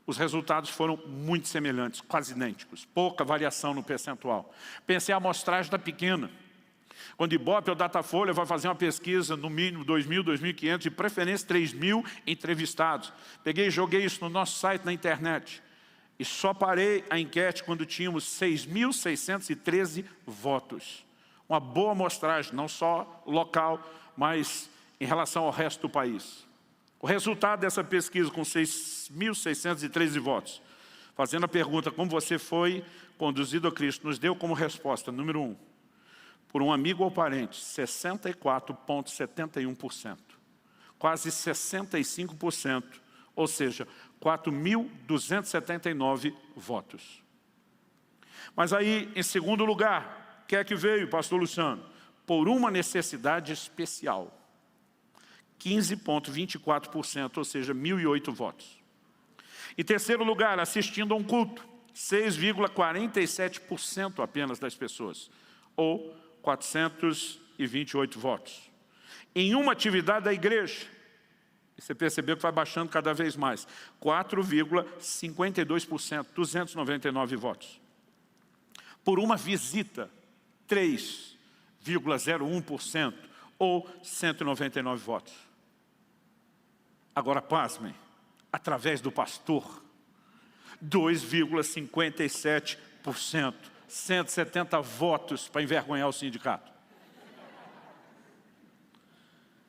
Os resultados foram muito semelhantes, quase idênticos, pouca variação no percentual. Pensei, a amostragem está pequena. Quando o Ibope ou Datafolha vai fazer uma pesquisa, no mínimo 2.000, 2.500, de preferência 3.000 entrevistados. Peguei e joguei isso no nosso site na internet. E só parei a enquete quando tínhamos 6.613 votos. Uma boa amostragem, não só local, mas em relação ao resto do país. O resultado dessa pesquisa com 6.613 votos, fazendo a pergunta, como você foi conduzido a Cristo, nos deu como resposta, número 1, por um amigo ou parente, 64,71%. Quase 65%, ou seja, 4.279 votos. Mas aí, em segundo lugar, o que é que veio, pastor Luciano? Por uma necessidade especial. 15,24%, ou seja, 1.008 votos. Em terceiro lugar, assistindo a um culto. 6,47% apenas das pessoas. Ou 428 votos. Em uma atividade da igreja, você percebeu que vai baixando cada vez mais, 4,52%, 299 votos. Por uma visita, 3,01%, ou 199 votos. Agora, pasmem, através do pastor, 2,57%. 170 votos para envergonhar o sindicato.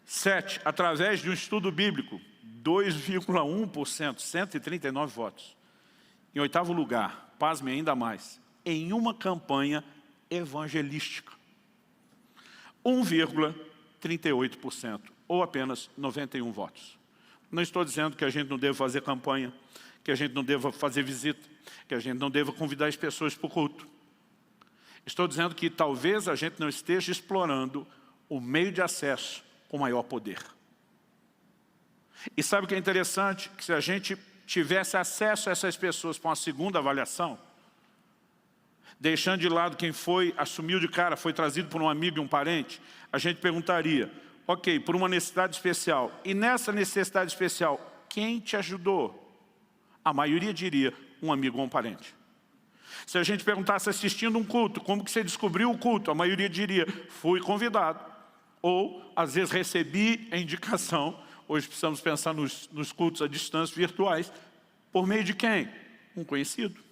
7, através de um estudo bíblico, 2,1%, 139 votos. Em oitavo lugar, pasme ainda mais, em uma campanha evangelística. 1,38%, ou apenas 91 votos. Não estou dizendo que a gente não deva fazer campanha, que a gente não deva fazer visita, que a gente não deva convidar as pessoas para o culto. Estou dizendo que talvez a gente não esteja explorando o meio de acesso com maior poder. E sabe o que é interessante? Que se a gente tivesse acesso a essas pessoas para uma segunda avaliação, deixando de lado quem foi, assumiu de cara, foi trazido por um amigo e um parente, a gente perguntaria, ok, por uma necessidade especial, e nessa necessidade especial, quem te ajudou? A maioria diria, um amigo ou um parente. Se a gente perguntasse assistindo um culto, como que você descobriu o culto? A maioria diria, fui convidado. Ou, às vezes, recebi a indicação, hoje precisamos pensar nos cultos à distância virtuais, por meio de quem? Um conhecido.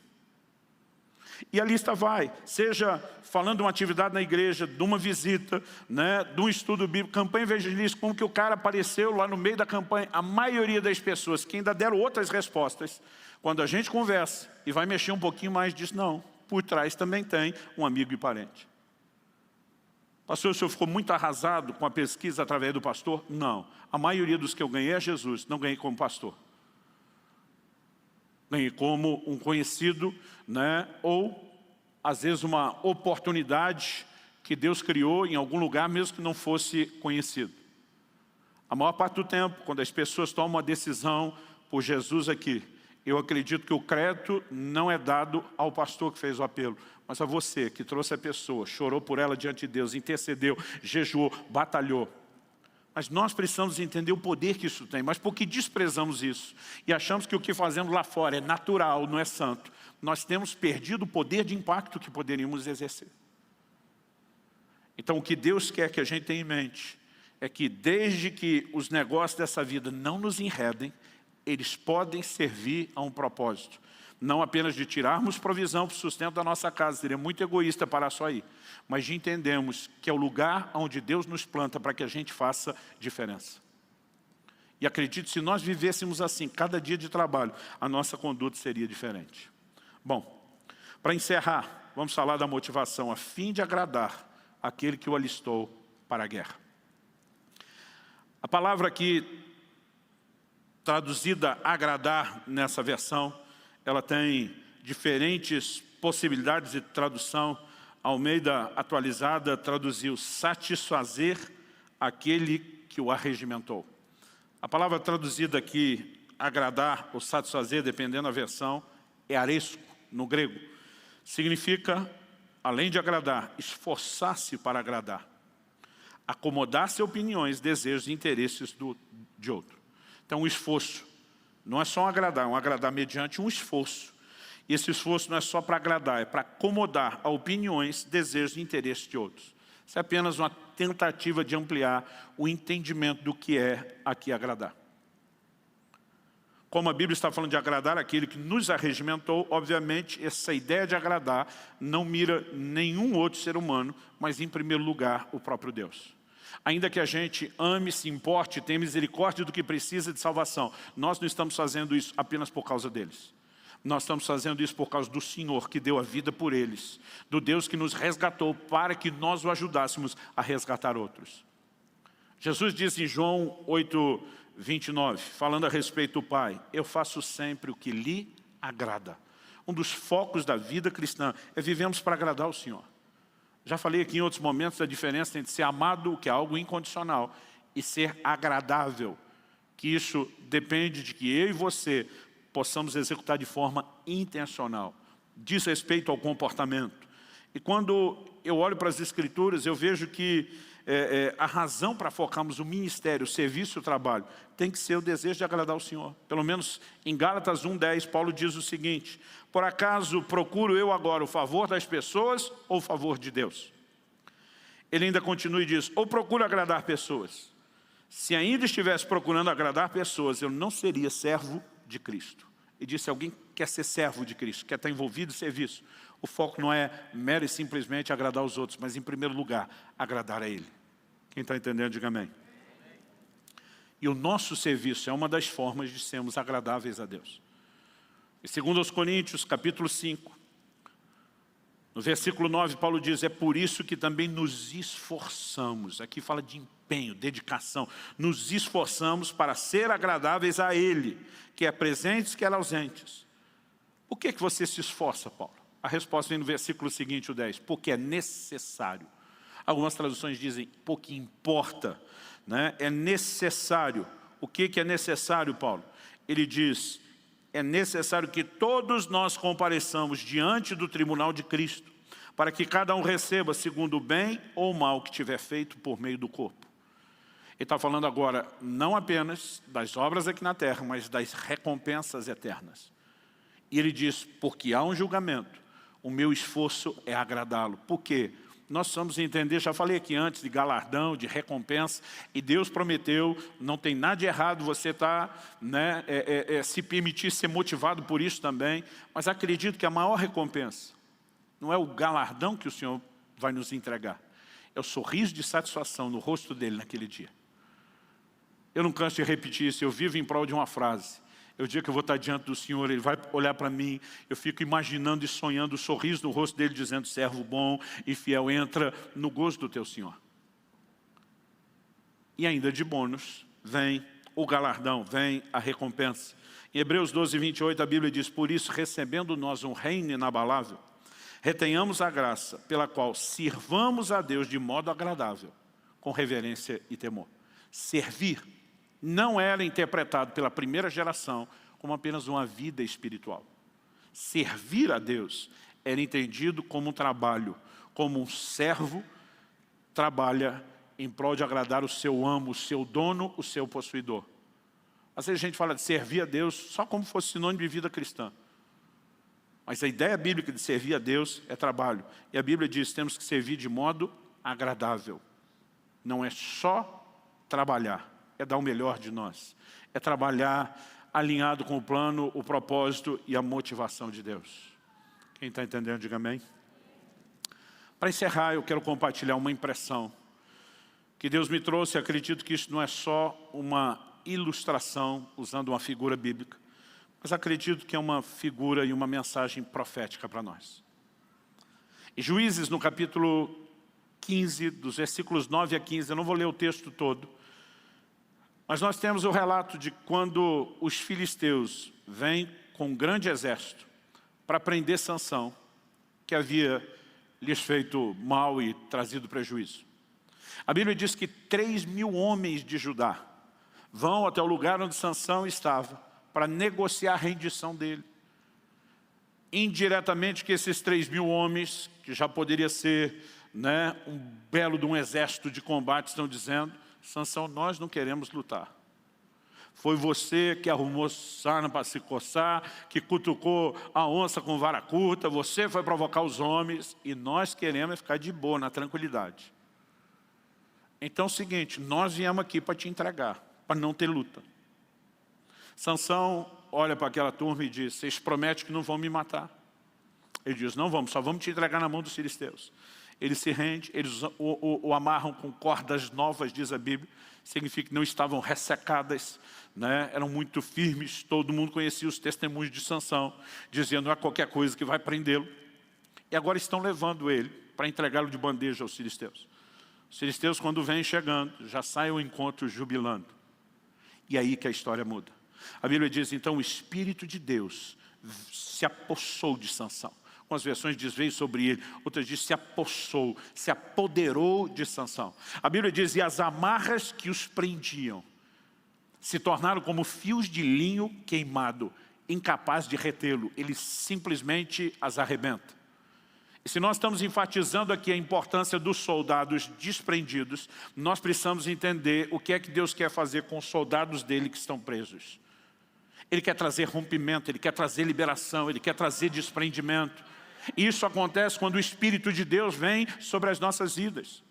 E a lista vai, seja falando de uma atividade na igreja, de uma visita, né, de um estudo bíblico, campanha evangelística, como que o cara apareceu lá no meio da campanha. A maioria das pessoas que ainda deram outras respostas, quando a gente conversa e vai mexer um pouquinho mais, diz não, por trás também tem um amigo e parente. Pastor, o senhor ficou muito arrasado com a pesquisa através do pastor? Não, a maioria dos que eu ganhei é Jesus, não ganhei como pastor. Ganhei como um conhecido, né? Ou, às vezes, uma oportunidade que Deus criou em algum lugar, mesmo que não fosse conhecido. A maior parte do tempo, quando as pessoas tomam uma decisão por Jesus aqui, eu acredito que o crédito não é dado ao pastor que fez o apelo, mas a você que trouxe a pessoa, chorou por ela diante de Deus, intercedeu, jejuou, batalhou. Mas nós precisamos entender o poder que isso tem. Mas porque desprezamos isso e achamos que o que fazemos lá fora é natural, não é santo, nós temos perdido o poder de impacto que poderíamos exercer. Então o que Deus quer que a gente tenha em mente é que desde que os negócios dessa vida não nos enredem, eles podem servir a um propósito. Não apenas de tirarmos provisão para o sustento da nossa casa, seria muito egoísta parar só aí, mas de entendermos que é o lugar onde Deus nos planta para que a gente faça diferença. E acredito, se nós vivêssemos assim, cada dia de trabalho, a nossa conduta seria diferente. Bom, para encerrar, vamos falar da motivação, a fim de agradar aquele que o alistou para a guerra. A palavra aqui, traduzida agradar nessa versão, ela tem diferentes possibilidades de tradução. Almeida atualizada traduziu satisfazer aquele que o arregimentou. A palavra traduzida aqui, agradar ou satisfazer, dependendo da versão, é aresco, no grego. Significa, além de agradar, esforçar-se para agradar. Acomodar-se a opiniões, desejos e interesses de outro. Então, o esforço não é só um agradar mediante um esforço. E esse esforço não é só para agradar, é para acomodar a opiniões, desejos e interesses de outros. Isso é apenas uma tentativa de ampliar o entendimento do que é aqui agradar. Como a Bíblia está falando de agradar aquele que nos arregimentou, obviamente, essa ideia de agradar não mira nenhum outro ser humano, mas, em primeiro lugar, o próprio Deus. Ainda que a gente ame, se importe, tenha misericórdia do que precisa de salvação, nós não estamos fazendo isso apenas por causa deles. Nós estamos fazendo isso por causa do Senhor que deu a vida por eles, do Deus que nos resgatou para que nós o ajudássemos a resgatar outros. Jesus diz em João 8:29, falando a respeito do Pai, eu faço sempre o que lhe agrada. Um dos focos da vida cristã é vivemos para agradar o Senhor. Já falei aqui em outros momentos da diferença entre ser amado, que é algo incondicional, e ser agradável, que isso depende de que eu e você possamos executar de forma intencional, diz respeito ao comportamento. E quando eu olho para as Escrituras, eu vejo que a razão para focarmos o ministério, o serviço e o trabalho, tem que ser o desejo de agradar o Senhor. Pelo menos em Gálatas 1:10, Paulo diz o seguinte, por acaso procuro eu agora o favor das pessoas ou o favor de Deus? Ele ainda continua e diz, ou procuro agradar pessoas. Se ainda estivesse procurando agradar pessoas, eu não seria servo de Cristo. E disse, alguém quer ser servo de Cristo, quer estar envolvido em serviço. O foco não é mero e simplesmente agradar os outros, mas em primeiro lugar, agradar a Ele. Quem está entendendo, diga amém. E o nosso serviço é uma das formas de sermos agradáveis a Deus. E segundo aos Coríntios, capítulo 5, no versículo 9, Paulo diz, é por isso que também nos esforçamos. Aqui fala de empenho, dedicação. Nos esforçamos para ser agradáveis a Ele, que é presentes, que é ausentes. Por que você se esforça, Paulo? A resposta vem no versículo seguinte, o 10. Porque é necessário. Algumas traduções dizem, porque importa. Né? É necessário. O que é necessário, Paulo? Ele diz, é necessário que todos nós compareçamos diante do tribunal de Cristo, para que cada um receba segundo o bem ou o mal que tiver feito por meio do corpo. Ele está falando agora não apenas das obras aqui na terra, mas das recompensas eternas. E ele diz, porque há um julgamento, o meu esforço é agradá-lo. Por quê? nós precisamos entender, já falei aqui antes, de galardão, de recompensa, e Deus prometeu, não tem nada de errado você se permitir ser motivado por isso também, mas acredito que a maior recompensa não é o galardão que o Senhor vai nos entregar, é o sorriso de satisfação no rosto dele naquele dia. Eu não canso de repetir isso, eu vivo em prol de uma frase. É o dia que eu vou estar diante do Senhor, Ele vai olhar para mim, eu fico imaginando e sonhando o sorriso no rosto dele, dizendo, servo bom e fiel, entra no gozo do teu Senhor. E ainda de bônus, vem o galardão, vem a recompensa. Em Hebreus 12, 28, a Bíblia diz, por isso, recebendo nós um reino inabalável, retenhamos a graça pela qual sirvamos a Deus de modo agradável, com reverência e temor. Servir não era interpretado pela primeira geração como apenas uma vida espiritual. Servir a Deus era entendido como um trabalho, como um servo trabalha em prol de agradar o seu amo, o seu dono, o seu possuidor. Às vezes a gente fala de servir a Deus só como fosse sinônimo de vida cristã. Mas a ideia bíblica de servir a Deus é trabalho. E a Bíblia diz que temos que servir de modo agradável. Não é só trabalhar. É dar o melhor de nós. É trabalhar alinhado com o plano, o propósito e a motivação de Deus. Quem está entendendo, diga amém. Para encerrar, eu quero compartilhar uma impressão que Deus me trouxe. Acredito que isso não é só uma ilustração, usando uma figura bíblica, mas acredito que é uma figura e uma mensagem profética para nós. Em Juízes, no capítulo 15, dos versículos 9 a 15, eu não vou ler o texto todo, mas nós temos o relato de quando os filisteus vêm com um grande exército para prender Sansão, que havia lhes feito mal e trazido prejuízo. A Bíblia diz que 3.000 homens de Judá vão até o lugar onde Sansão estava para negociar a rendição dele. Indiretamente que esses 3.000 homens, que já poderia ser um belo de um exército de combate, estão dizendo, Sansão, nós não queremos lutar. Foi você que arrumou sarna para se coçar, que cutucou a onça com vara curta, você foi provocar os homens, e nós queremos ficar de boa, na tranquilidade. Então é o seguinte, nós viemos aqui para te entregar, para não ter luta. Sansão olha para aquela turma e diz, vocês prometem que não vão me matar? Ele diz, não vamos, só vamos te entregar na mão dos filisteus. Ele se rende, eles o amarram com cordas novas, diz a Bíblia. Significa que não estavam ressecadas, eram muito firmes. Todo mundo conhecia os testemunhos de Sansão, dizendo, não é qualquer coisa que vai prendê-lo. E agora estão levando ele para entregá-lo de bandeja aos filisteus. Os filisteus, quando vêm chegando, já saem ao encontro jubilando. E aí que a história muda. A Bíblia diz, então, o Espírito de Deus se apossou de Sansão. Umas versões diz, veio sobre ele, outras diz, se apossou, se apoderou de Sansão. A Bíblia diz, e as amarras que os prendiam se tornaram como fios de linho queimado, incapaz de retê-lo. Ele simplesmente as arrebenta. E se nós estamos enfatizando aqui a importância dos soldados desprendidos, nós precisamos entender o que é que Deus quer fazer com os soldados dele que estão presos. Ele quer trazer rompimento, Ele quer trazer liberação, Ele quer trazer desprendimento. Isso acontece quando o Espírito de Deus vem sobre as nossas vidas.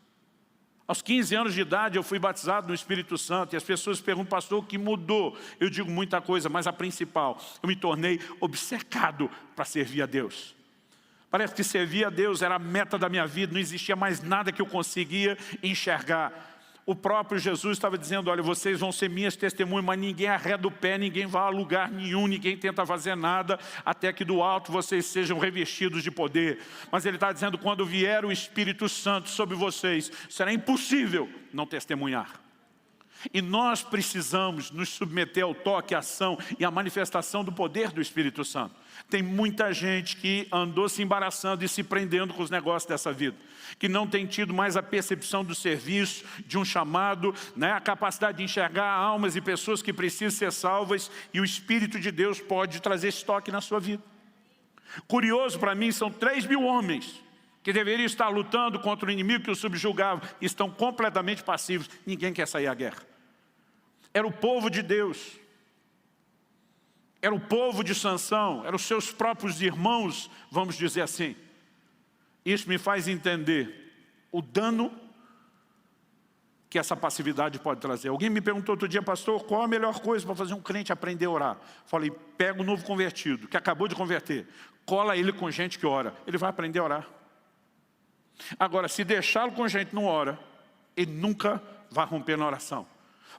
Aos 15 anos de idade eu fui batizado no Espírito Santo e as pessoas perguntam, pastor, o que mudou? Eu digo muita coisa, mas a principal, eu me tornei obcecado para servir a Deus. Parece que servir a Deus era a meta da minha vida, não existia mais nada que eu conseguia enxergar. O próprio Jesus estava dizendo, olha, vocês vão ser minhas testemunhas, mas ninguém arreda o pé, ninguém vai a lugar nenhum, ninguém tenta fazer nada, até que do alto vocês sejam revestidos de poder. Mas ele está dizendo, quando vier o Espírito Santo sobre vocês, será impossível não testemunhar. E nós precisamos nos submeter ao toque, à ação e à manifestação do poder do Espírito Santo. Tem muita gente que andou se embaraçando e se prendendo com os negócios dessa vida, que não tem tido mais a percepção do serviço, de um chamado, a capacidade de enxergar almas e pessoas que precisam ser salvas, e o Espírito de Deus pode trazer esse toque na sua vida. Curioso para mim, são 3.000 homens que deveriam estar lutando contra o inimigo que os subjugava, e estão completamente passivos, ninguém quer sair à guerra. Era o povo de Deus. Era o povo de Sansão, eram os seus próprios irmãos, vamos dizer assim. Isso me faz entender o dano que essa passividade pode trazer. Alguém me perguntou outro dia, pastor, qual a melhor coisa para fazer um crente aprender a orar? Falei, pega o novo convertido, que acabou de converter, cola ele com gente que ora, ele vai aprender a orar. Agora, se deixá-lo com gente que não ora, ele nunca vai romper na oração.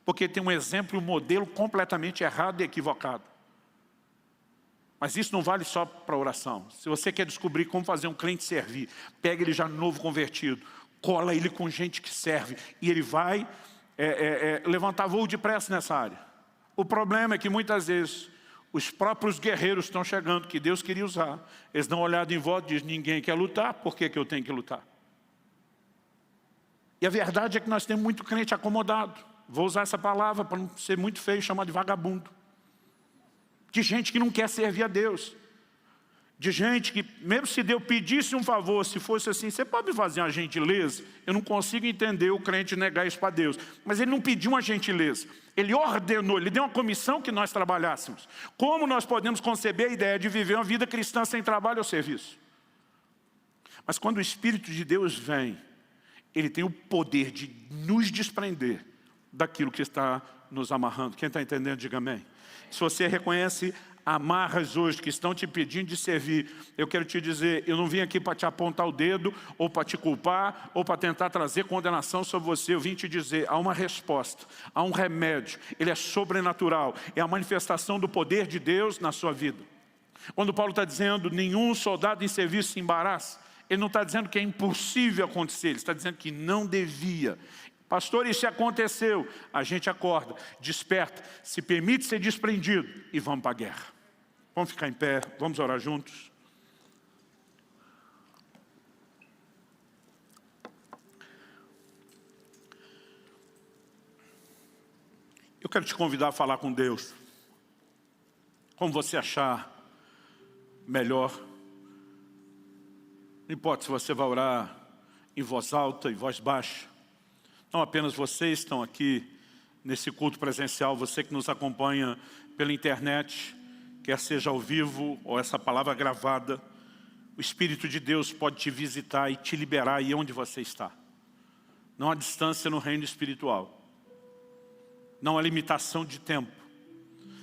Porque tem um exemplo, um modelo completamente errado e equivocado. Mas isso não vale só para oração. Se você quer descobrir como fazer um crente servir, pega ele já novo convertido, cola ele com gente que serve, e ele vai levantar voo depressa nessa área. O problema é que muitas vezes os próprios guerreiros estão chegando, que Deus queria usar. Eles dão uma olhada em volta e dizem, ninguém quer lutar, por que eu tenho que lutar? E a verdade é que nós temos muito crente acomodado. Vou usar essa palavra para não ser muito feio, chamar de vagabundo. De gente que não quer servir a Deus. De gente que, mesmo se Deus pedisse um favor, se fosse assim, você pode me fazer uma gentileza? Eu não consigo entender o crente negar isso para Deus. Mas ele não pediu uma gentileza. Ele ordenou, ele deu uma comissão que nós trabalhássemos. Como nós podemos conceber a ideia de viver uma vida cristã sem trabalho ou serviço? Mas quando o Espírito de Deus vem, ele tem o poder de nos desprender daquilo que está nos amarrando. Quem está entendendo, diga amém. Se você reconhece amarras hoje que estão te pedindo de servir, eu quero te dizer, eu não vim aqui para te apontar o dedo, ou para te culpar, ou para tentar trazer condenação sobre você. Eu vim te dizer, há uma resposta, há um remédio, ele é sobrenatural, é a manifestação do poder de Deus na sua vida. Quando Paulo está dizendo, nenhum soldado em serviço se embaraça, ele não está dizendo que é impossível acontecer, ele está dizendo que não devia. Pastor, isso aconteceu. A gente acorda, desperta, se permite ser desprendido e vamos para a guerra. Vamos ficar em pé, vamos orar juntos. Eu quero te convidar a falar com Deus. Como você achar melhor. Não importa se você vai orar em voz alta, em voz baixa. Não apenas vocês estão aqui nesse culto presencial, você que nos acompanha pela internet, quer seja ao vivo ou essa palavra gravada, o Espírito de Deus pode te visitar e te liberar aí onde você está. Não há distância no reino espiritual. Não há limitação de tempo.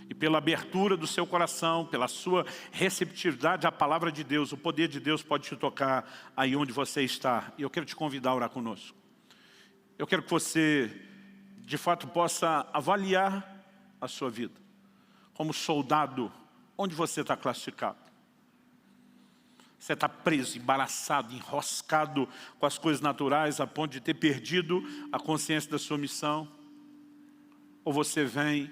E pela abertura do seu coração, pela sua receptividade à palavra de Deus, o poder de Deus pode te tocar aí onde você está. E eu quero te convidar a orar conosco. Eu quero que você, de fato, possa avaliar a sua vida. Como soldado, onde você está classificado? Você está preso, embaraçado, enroscado com as coisas naturais a ponto de ter perdido a consciência da sua missão? Ou você vem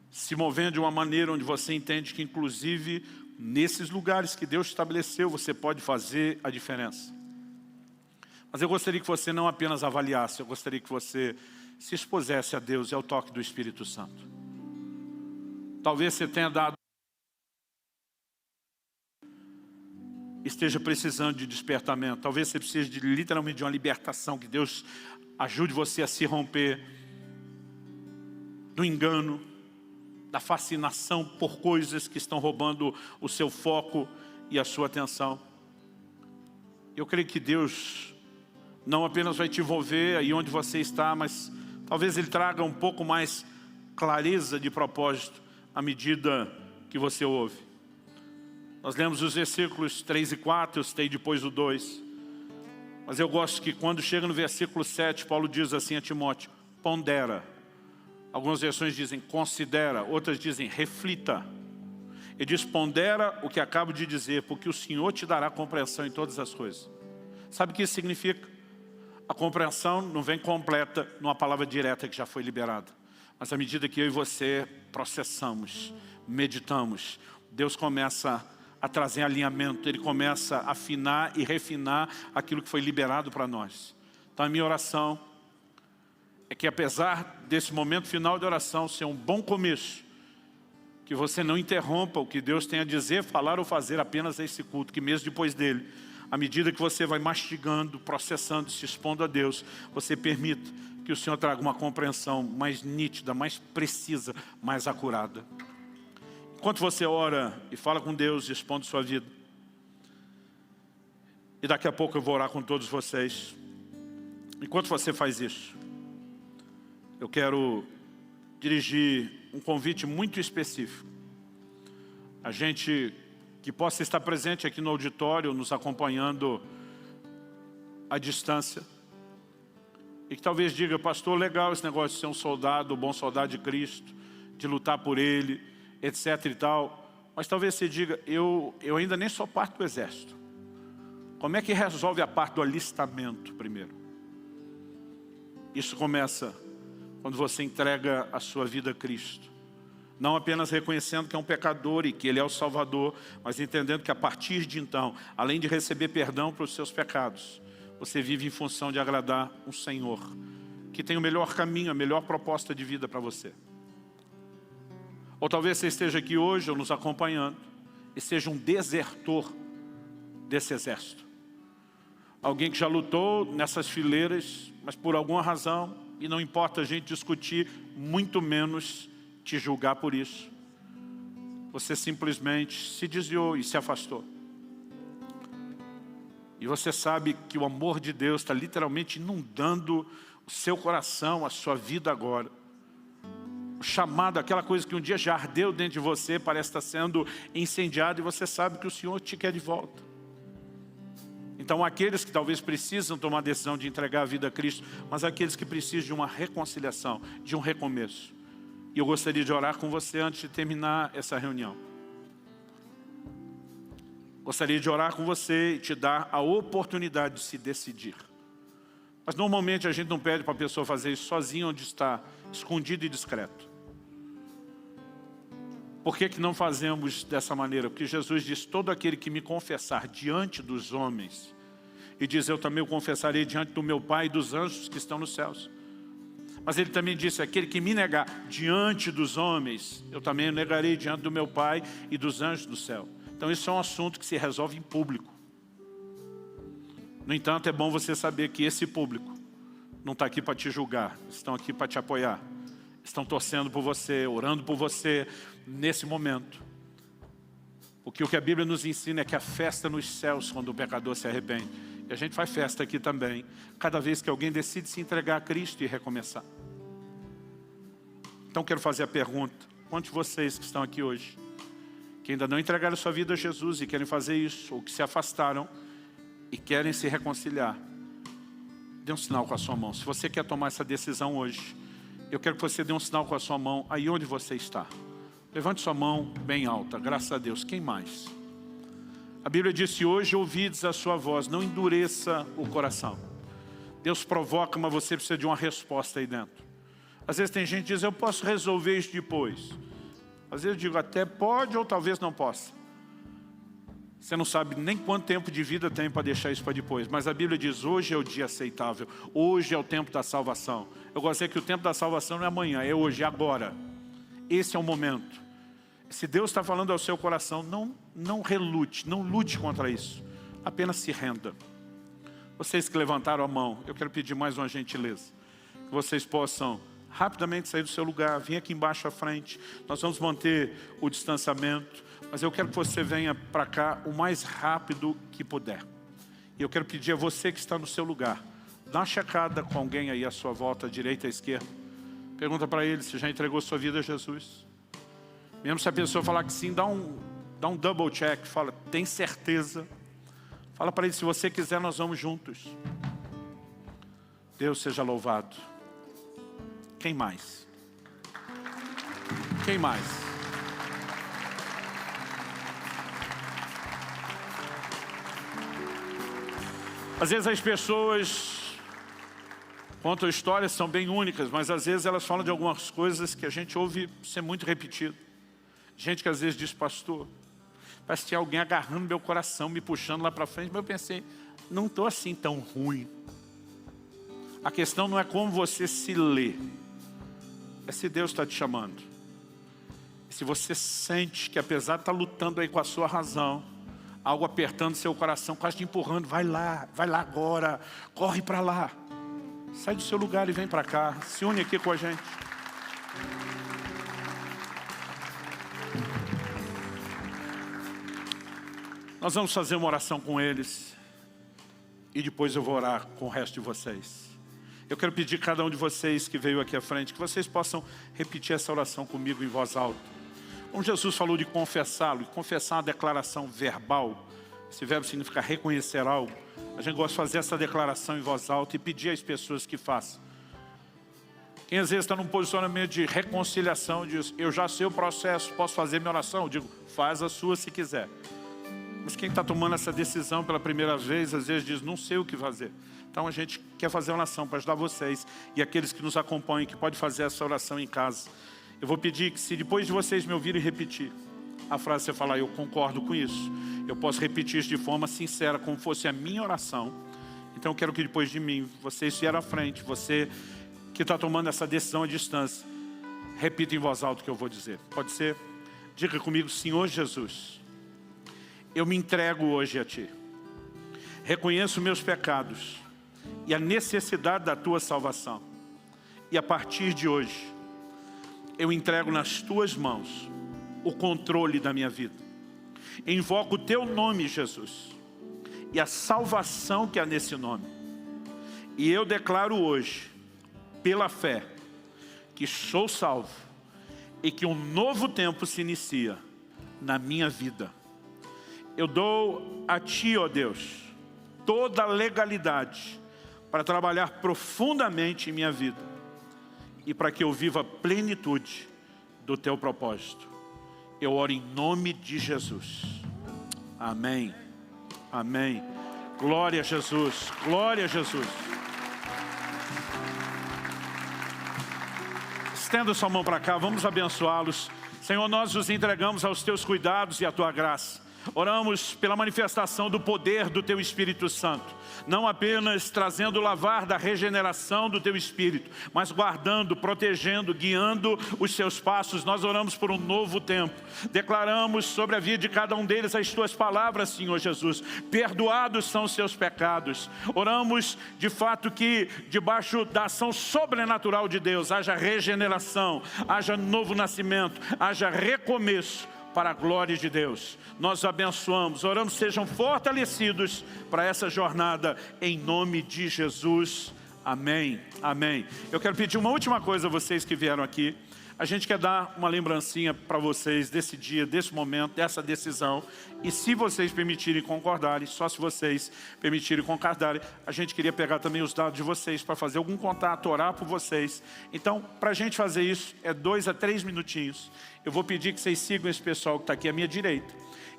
se movendo de uma maneira onde você entende que, inclusive, nesses lugares que Deus estabeleceu, você pode fazer a diferença? Mas eu gostaria que você não apenas avaliasse, eu gostaria que você se expusesse a Deus e ao toque do Espírito Santo. Talvez você tenha dado, esteja precisando de despertamento. Talvez você precise literalmente de uma libertação, que Deus ajude você a se romper do engano, da fascinação por coisas que estão roubando o seu foco e a sua atenção. Eu creio que Deus não apenas vai te envolver aí onde você está, mas talvez Ele traga um pouco mais clareza de propósito à medida que você ouve. Nós lemos os versículos 3 e 4, eu citei depois o 2. Mas eu gosto que quando chega no versículo 7, Paulo diz assim a Timóteo, pondera. Algumas versões dizem considera, outras dizem reflita. Ele diz pondera o que acabo de dizer, porque o Senhor te dará compreensão em todas as coisas. Sabe o que isso significa? A compreensão não vem completa numa palavra direta que já foi liberada. Mas à medida que eu e você processamos, meditamos, Deus começa a trazer alinhamento, Ele começa a afinar e refinar aquilo que foi liberado para nós. Então a minha oração é que, apesar desse momento final de oração ser um bom começo, que você não interrompa o que Deus tem a dizer, falar ou fazer apenas a esse culto, que mesmo depois dele, à medida que você vai mastigando, processando, se expondo a Deus, você permita que o Senhor traga uma compreensão mais nítida, mais precisa, mais acurada. Enquanto você ora e fala com Deus e expõe sua vida, E daqui a pouco eu vou orar com todos vocês. Enquanto você faz isso, eu quero dirigir um convite muito específico. A gente que possa estar presente aqui no auditório, nos acompanhando à distância, e que talvez diga: pastor, legal esse negócio de ser um soldado, um bom soldado de Cristo, de lutar por Ele, etc e tal. Mas talvez você diga: eu ainda nem sou parte do exército. Como é que resolve a parte do alistamento primeiro? Isso começa quando você entrega a sua vida a Cristo. Não apenas reconhecendo que é um pecador e que Ele é o Salvador, mas entendendo que a partir de então, além de receber perdão pelos seus pecados, você vive em função de agradar um Senhor que tem o melhor caminho, a melhor proposta de vida para você. Ou talvez você esteja aqui hoje ou nos acompanhando e seja um desertor desse exército. Alguém que já lutou nessas fileiras, mas por alguma razão, e não importa a gente discutir, muito menos te julgar por isso, você simplesmente se desviou e se afastou. E você sabe que o amor de Deus está literalmente inundando o seu coração, a sua vida agora. O chamado, aquela coisa que um dia já ardeu dentro de você, parece estar sendo incendiado, e você sabe que o Senhor te quer de volta. Então aqueles que talvez precisam tomar a decisão de entregar a vida a Cristo, mas aqueles que precisam de uma reconciliação, de um recomeço. E eu gostaria de orar com você antes de terminar essa reunião. Gostaria de orar com você e te dar a oportunidade de se decidir. Mas normalmente a gente não pede para a pessoa fazer isso sozinha, onde está, escondido e discreto. Por que não fazemos dessa maneira? Porque Jesus diz: todo aquele que me confessar diante dos homens, e diz: eu também o confessarei diante do meu Pai e dos anjos que estão nos céus. Mas ele também disse: aquele que me negar diante dos homens, eu também o negarei diante do meu Pai e dos anjos do céu. Então isso é um assunto que se resolve em público. No entanto, é bom você saber que esse público não está aqui para te julgar, estão aqui para te apoiar. Estão torcendo por você, orando por você nesse momento. Porque o que a Bíblia nos ensina é que a festa nos céus quando o pecador se arrepende. E a gente faz festa aqui também, cada vez que alguém decide se entregar a Cristo e recomeçar. Então quero fazer a pergunta: quantos de vocês que estão aqui hoje, que ainda não entregaram sua vida a Jesus e querem fazer isso, ou que se afastaram e querem se reconciliar, dê um sinal com a sua mão. Se você quer tomar essa decisão hoje, eu quero que você dê um sinal com a sua mão aí onde você está. Levante sua mão bem alta, graças a Deus. Quem mais? A Bíblia diz: se hoje ouvides a sua voz, não endureça o coração. Deus provoca, mas você precisa de uma resposta aí dentro. Às vezes tem gente que diz: eu posso resolver isso depois. Às vezes eu digo: até pode ou talvez não possa. Você não sabe nem quanto tempo de vida tem para deixar isso para depois. Mas a Bíblia diz: hoje é o dia aceitável. Hoje é o tempo da salvação. Eu gosto de dizer que o tempo da salvação não é amanhã, é hoje, é agora. Esse é o momento. Se Deus está falando ao seu coração, não relute, não lute contra isso. Apenas se renda. Vocês que levantaram a mão, eu quero pedir mais uma gentileza. Que vocês possam rapidamente sair do seu lugar, vir aqui embaixo à frente. Nós vamos manter o distanciamento, mas eu quero que você venha para cá o mais rápido que puder. E eu quero pedir a você que está no seu lugar, dá uma checada com alguém aí à sua volta, à direita, à esquerda. Pergunta para ele se já entregou sua vida a Jesus. Mesmo se a pessoa falar que sim, dá um double check. Fala: tem certeza? Fala para ele: se você quiser, nós vamos juntos. Deus seja louvado. Quem mais? Quem mais? Às vezes as pessoas contam histórias, são bem únicas, mas às vezes elas falam de algumas coisas que a gente ouve ser muito repetido. Gente que às vezes diz: pastor, parece que tinha alguém agarrando meu coração, me puxando lá para frente. Mas eu pensei: não estou assim tão ruim. A questão não é como você se lê, é se Deus está te chamando. E se você sente que apesar de estar lutando aí com a sua razão, algo apertando seu coração, quase te empurrando: vai lá agora, corre para lá. Sai do seu lugar e vem para cá, se une aqui com a gente. Nós vamos fazer uma oração com eles. e depois eu vou orar com o resto de vocês. Eu quero pedir a cada um de vocês que veio aqui à frente, que vocês possam repetir essa oração comigo em voz alta. Como Jesus falou de confessá-lo, e confessar uma declaração verbal, esse verbo significa reconhecer algo. A gente gosta de fazer essa declaração em voz alta e pedir às pessoas que façam. Quem às vezes está num posicionamento de reconciliação, diz, eu já sei o processo, posso fazer minha oração? Eu digo, faz a sua se quiser. Mas quem está tomando essa decisão pela primeira vez, às vezes diz, não sei o que fazer. Então a gente quer fazer uma oração para ajudar vocês e aqueles que nos acompanham, que podem fazer essa oração em casa. Eu vou pedir que, se depois de vocês me ouvirem repetir a frase, você falar, eu concordo com isso, eu posso repetir isso de forma sincera, como fosse a minha oração. Então eu quero que depois de mim, vocês vieram à frente, você que está tomando essa decisão à distância, repita em voz alta o que eu vou dizer. Pode ser? Diga comigo, Senhor Jesus, eu me entrego hoje a Ti. Reconheço meus pecados e a necessidade da Tua salvação. E a partir de hoje, eu entrego nas Tuas mãos o controle da minha vida. Invoco o Teu nome, Jesus, e a salvação que há nesse nome. E eu declaro hoje, pela fé, que sou salvo e que um novo tempo se inicia na minha vida. Eu dou a Ti, ó Deus, toda a legalidade para trabalhar profundamente em minha vida e para que eu viva a plenitude do Teu propósito. Eu oro em nome de Jesus. Amém. Amém. Glória a Jesus. Glória a Jesus. Estenda sua mão para cá, vamos abençoá-los. Senhor, nós os entregamos aos Teus cuidados e à Tua graça. Oramos pela manifestação do poder do Teu Espírito Santo, não apenas trazendo o lavar da regeneração do Teu Espírito, mas guardando, protegendo, guiando os Seus passos. Nós oramos por um novo tempo, declaramos sobre a vida de cada um deles as Tuas palavras, Senhor Jesus, perdoados são os seus pecados. Oramos de fato que debaixo da ação sobrenatural de Deus haja regeneração, haja novo nascimento, haja recomeço, para a glória de Deus. Nós abençoamos, oramos, sejam fortalecidos para essa jornada, em nome de Jesus. Amém, amém. Eu quero pedir uma última coisa a vocês que vieram aqui. A gente quer dar uma lembrancinha para vocês desse dia, desse momento, dessa decisão. E se vocês permitirem concordarem, só se vocês permitirem concordarem, a gente queria pegar também os dados de vocês para fazer algum contato, orar por vocês. Então, para a gente fazer isso, é 2 a 3 minutinhos. Eu vou pedir que vocês sigam esse pessoal que está aqui à minha direita.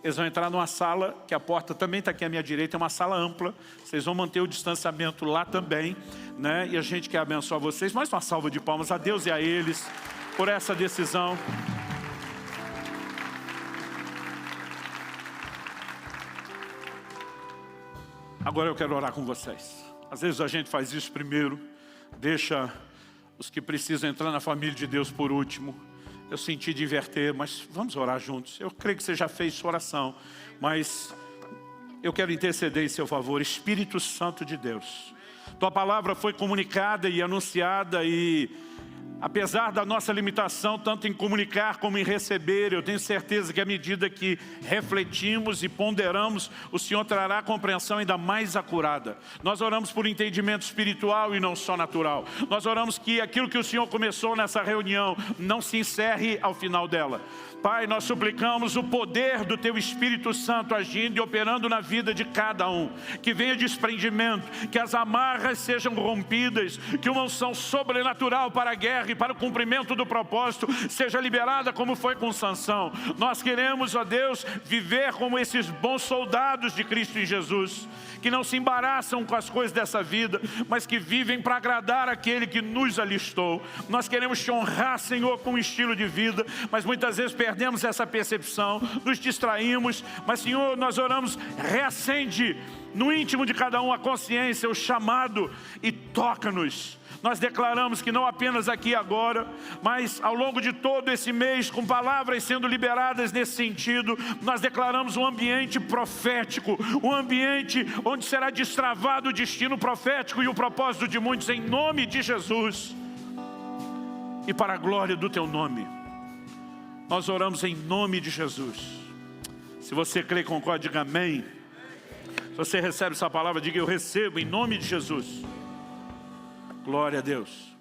Eles vão entrar numa sala, que a porta também está aqui à minha direita, é uma sala ampla. Vocês vão manter o distanciamento lá também, né? E a gente quer abençoar vocês. Mais uma salva de palmas a Deus e a eles por essa decisão. Agora eu quero orar com vocês. Às vezes a gente faz isso primeiro, deixa os que precisam entrar na família de Deus por último. Eu senti de inverter, mas vamos orar juntos. Eu creio que você já fez sua oração, mas eu quero interceder em seu favor. Espírito Santo de Deus, Tua palavra foi comunicada e anunciada e, apesar da nossa limitação, tanto em comunicar como em receber, eu tenho certeza que à medida que refletimos e ponderamos, o Senhor trará a compreensão ainda mais acurada. Nós oramos por entendimento espiritual e não só natural. Nós oramos que aquilo que o Senhor começou nessa reunião não se encerre ao final dela. Pai, nós suplicamos o poder do Teu Espírito Santo agindo e operando na vida de cada um. Que venha desprendimento, que as amarras sejam rompidas, que uma unção sobrenatural para a guerra e para o cumprimento do propósito seja liberada como foi com Sansão. Nós queremos, ó Deus, viver como esses bons soldados de Cristo em Jesus, que não se embaraçam com as coisas dessa vida, mas que vivem para agradar aquele que nos alistou. Nós queremos Te honrar, Senhor, com um estilo de vida, mas muitas vezes perdemos essa percepção, nos distraímos, mas Senhor, nós oramos, reacende no íntimo de cada um a consciência, o chamado, e toca-nos. Nós declaramos que não apenas aqui e agora, mas ao longo de todo esse mês, com palavras sendo liberadas nesse sentido, nós declaramos um ambiente profético, um ambiente onde será destravado o destino profético e o propósito de muitos, em nome de Jesus. E para a glória do Teu nome, nós oramos em nome de Jesus. Se você crê e concorda, diga amém. Se você recebe essa palavra, diga: eu recebo em nome de Jesus. Glória a Deus.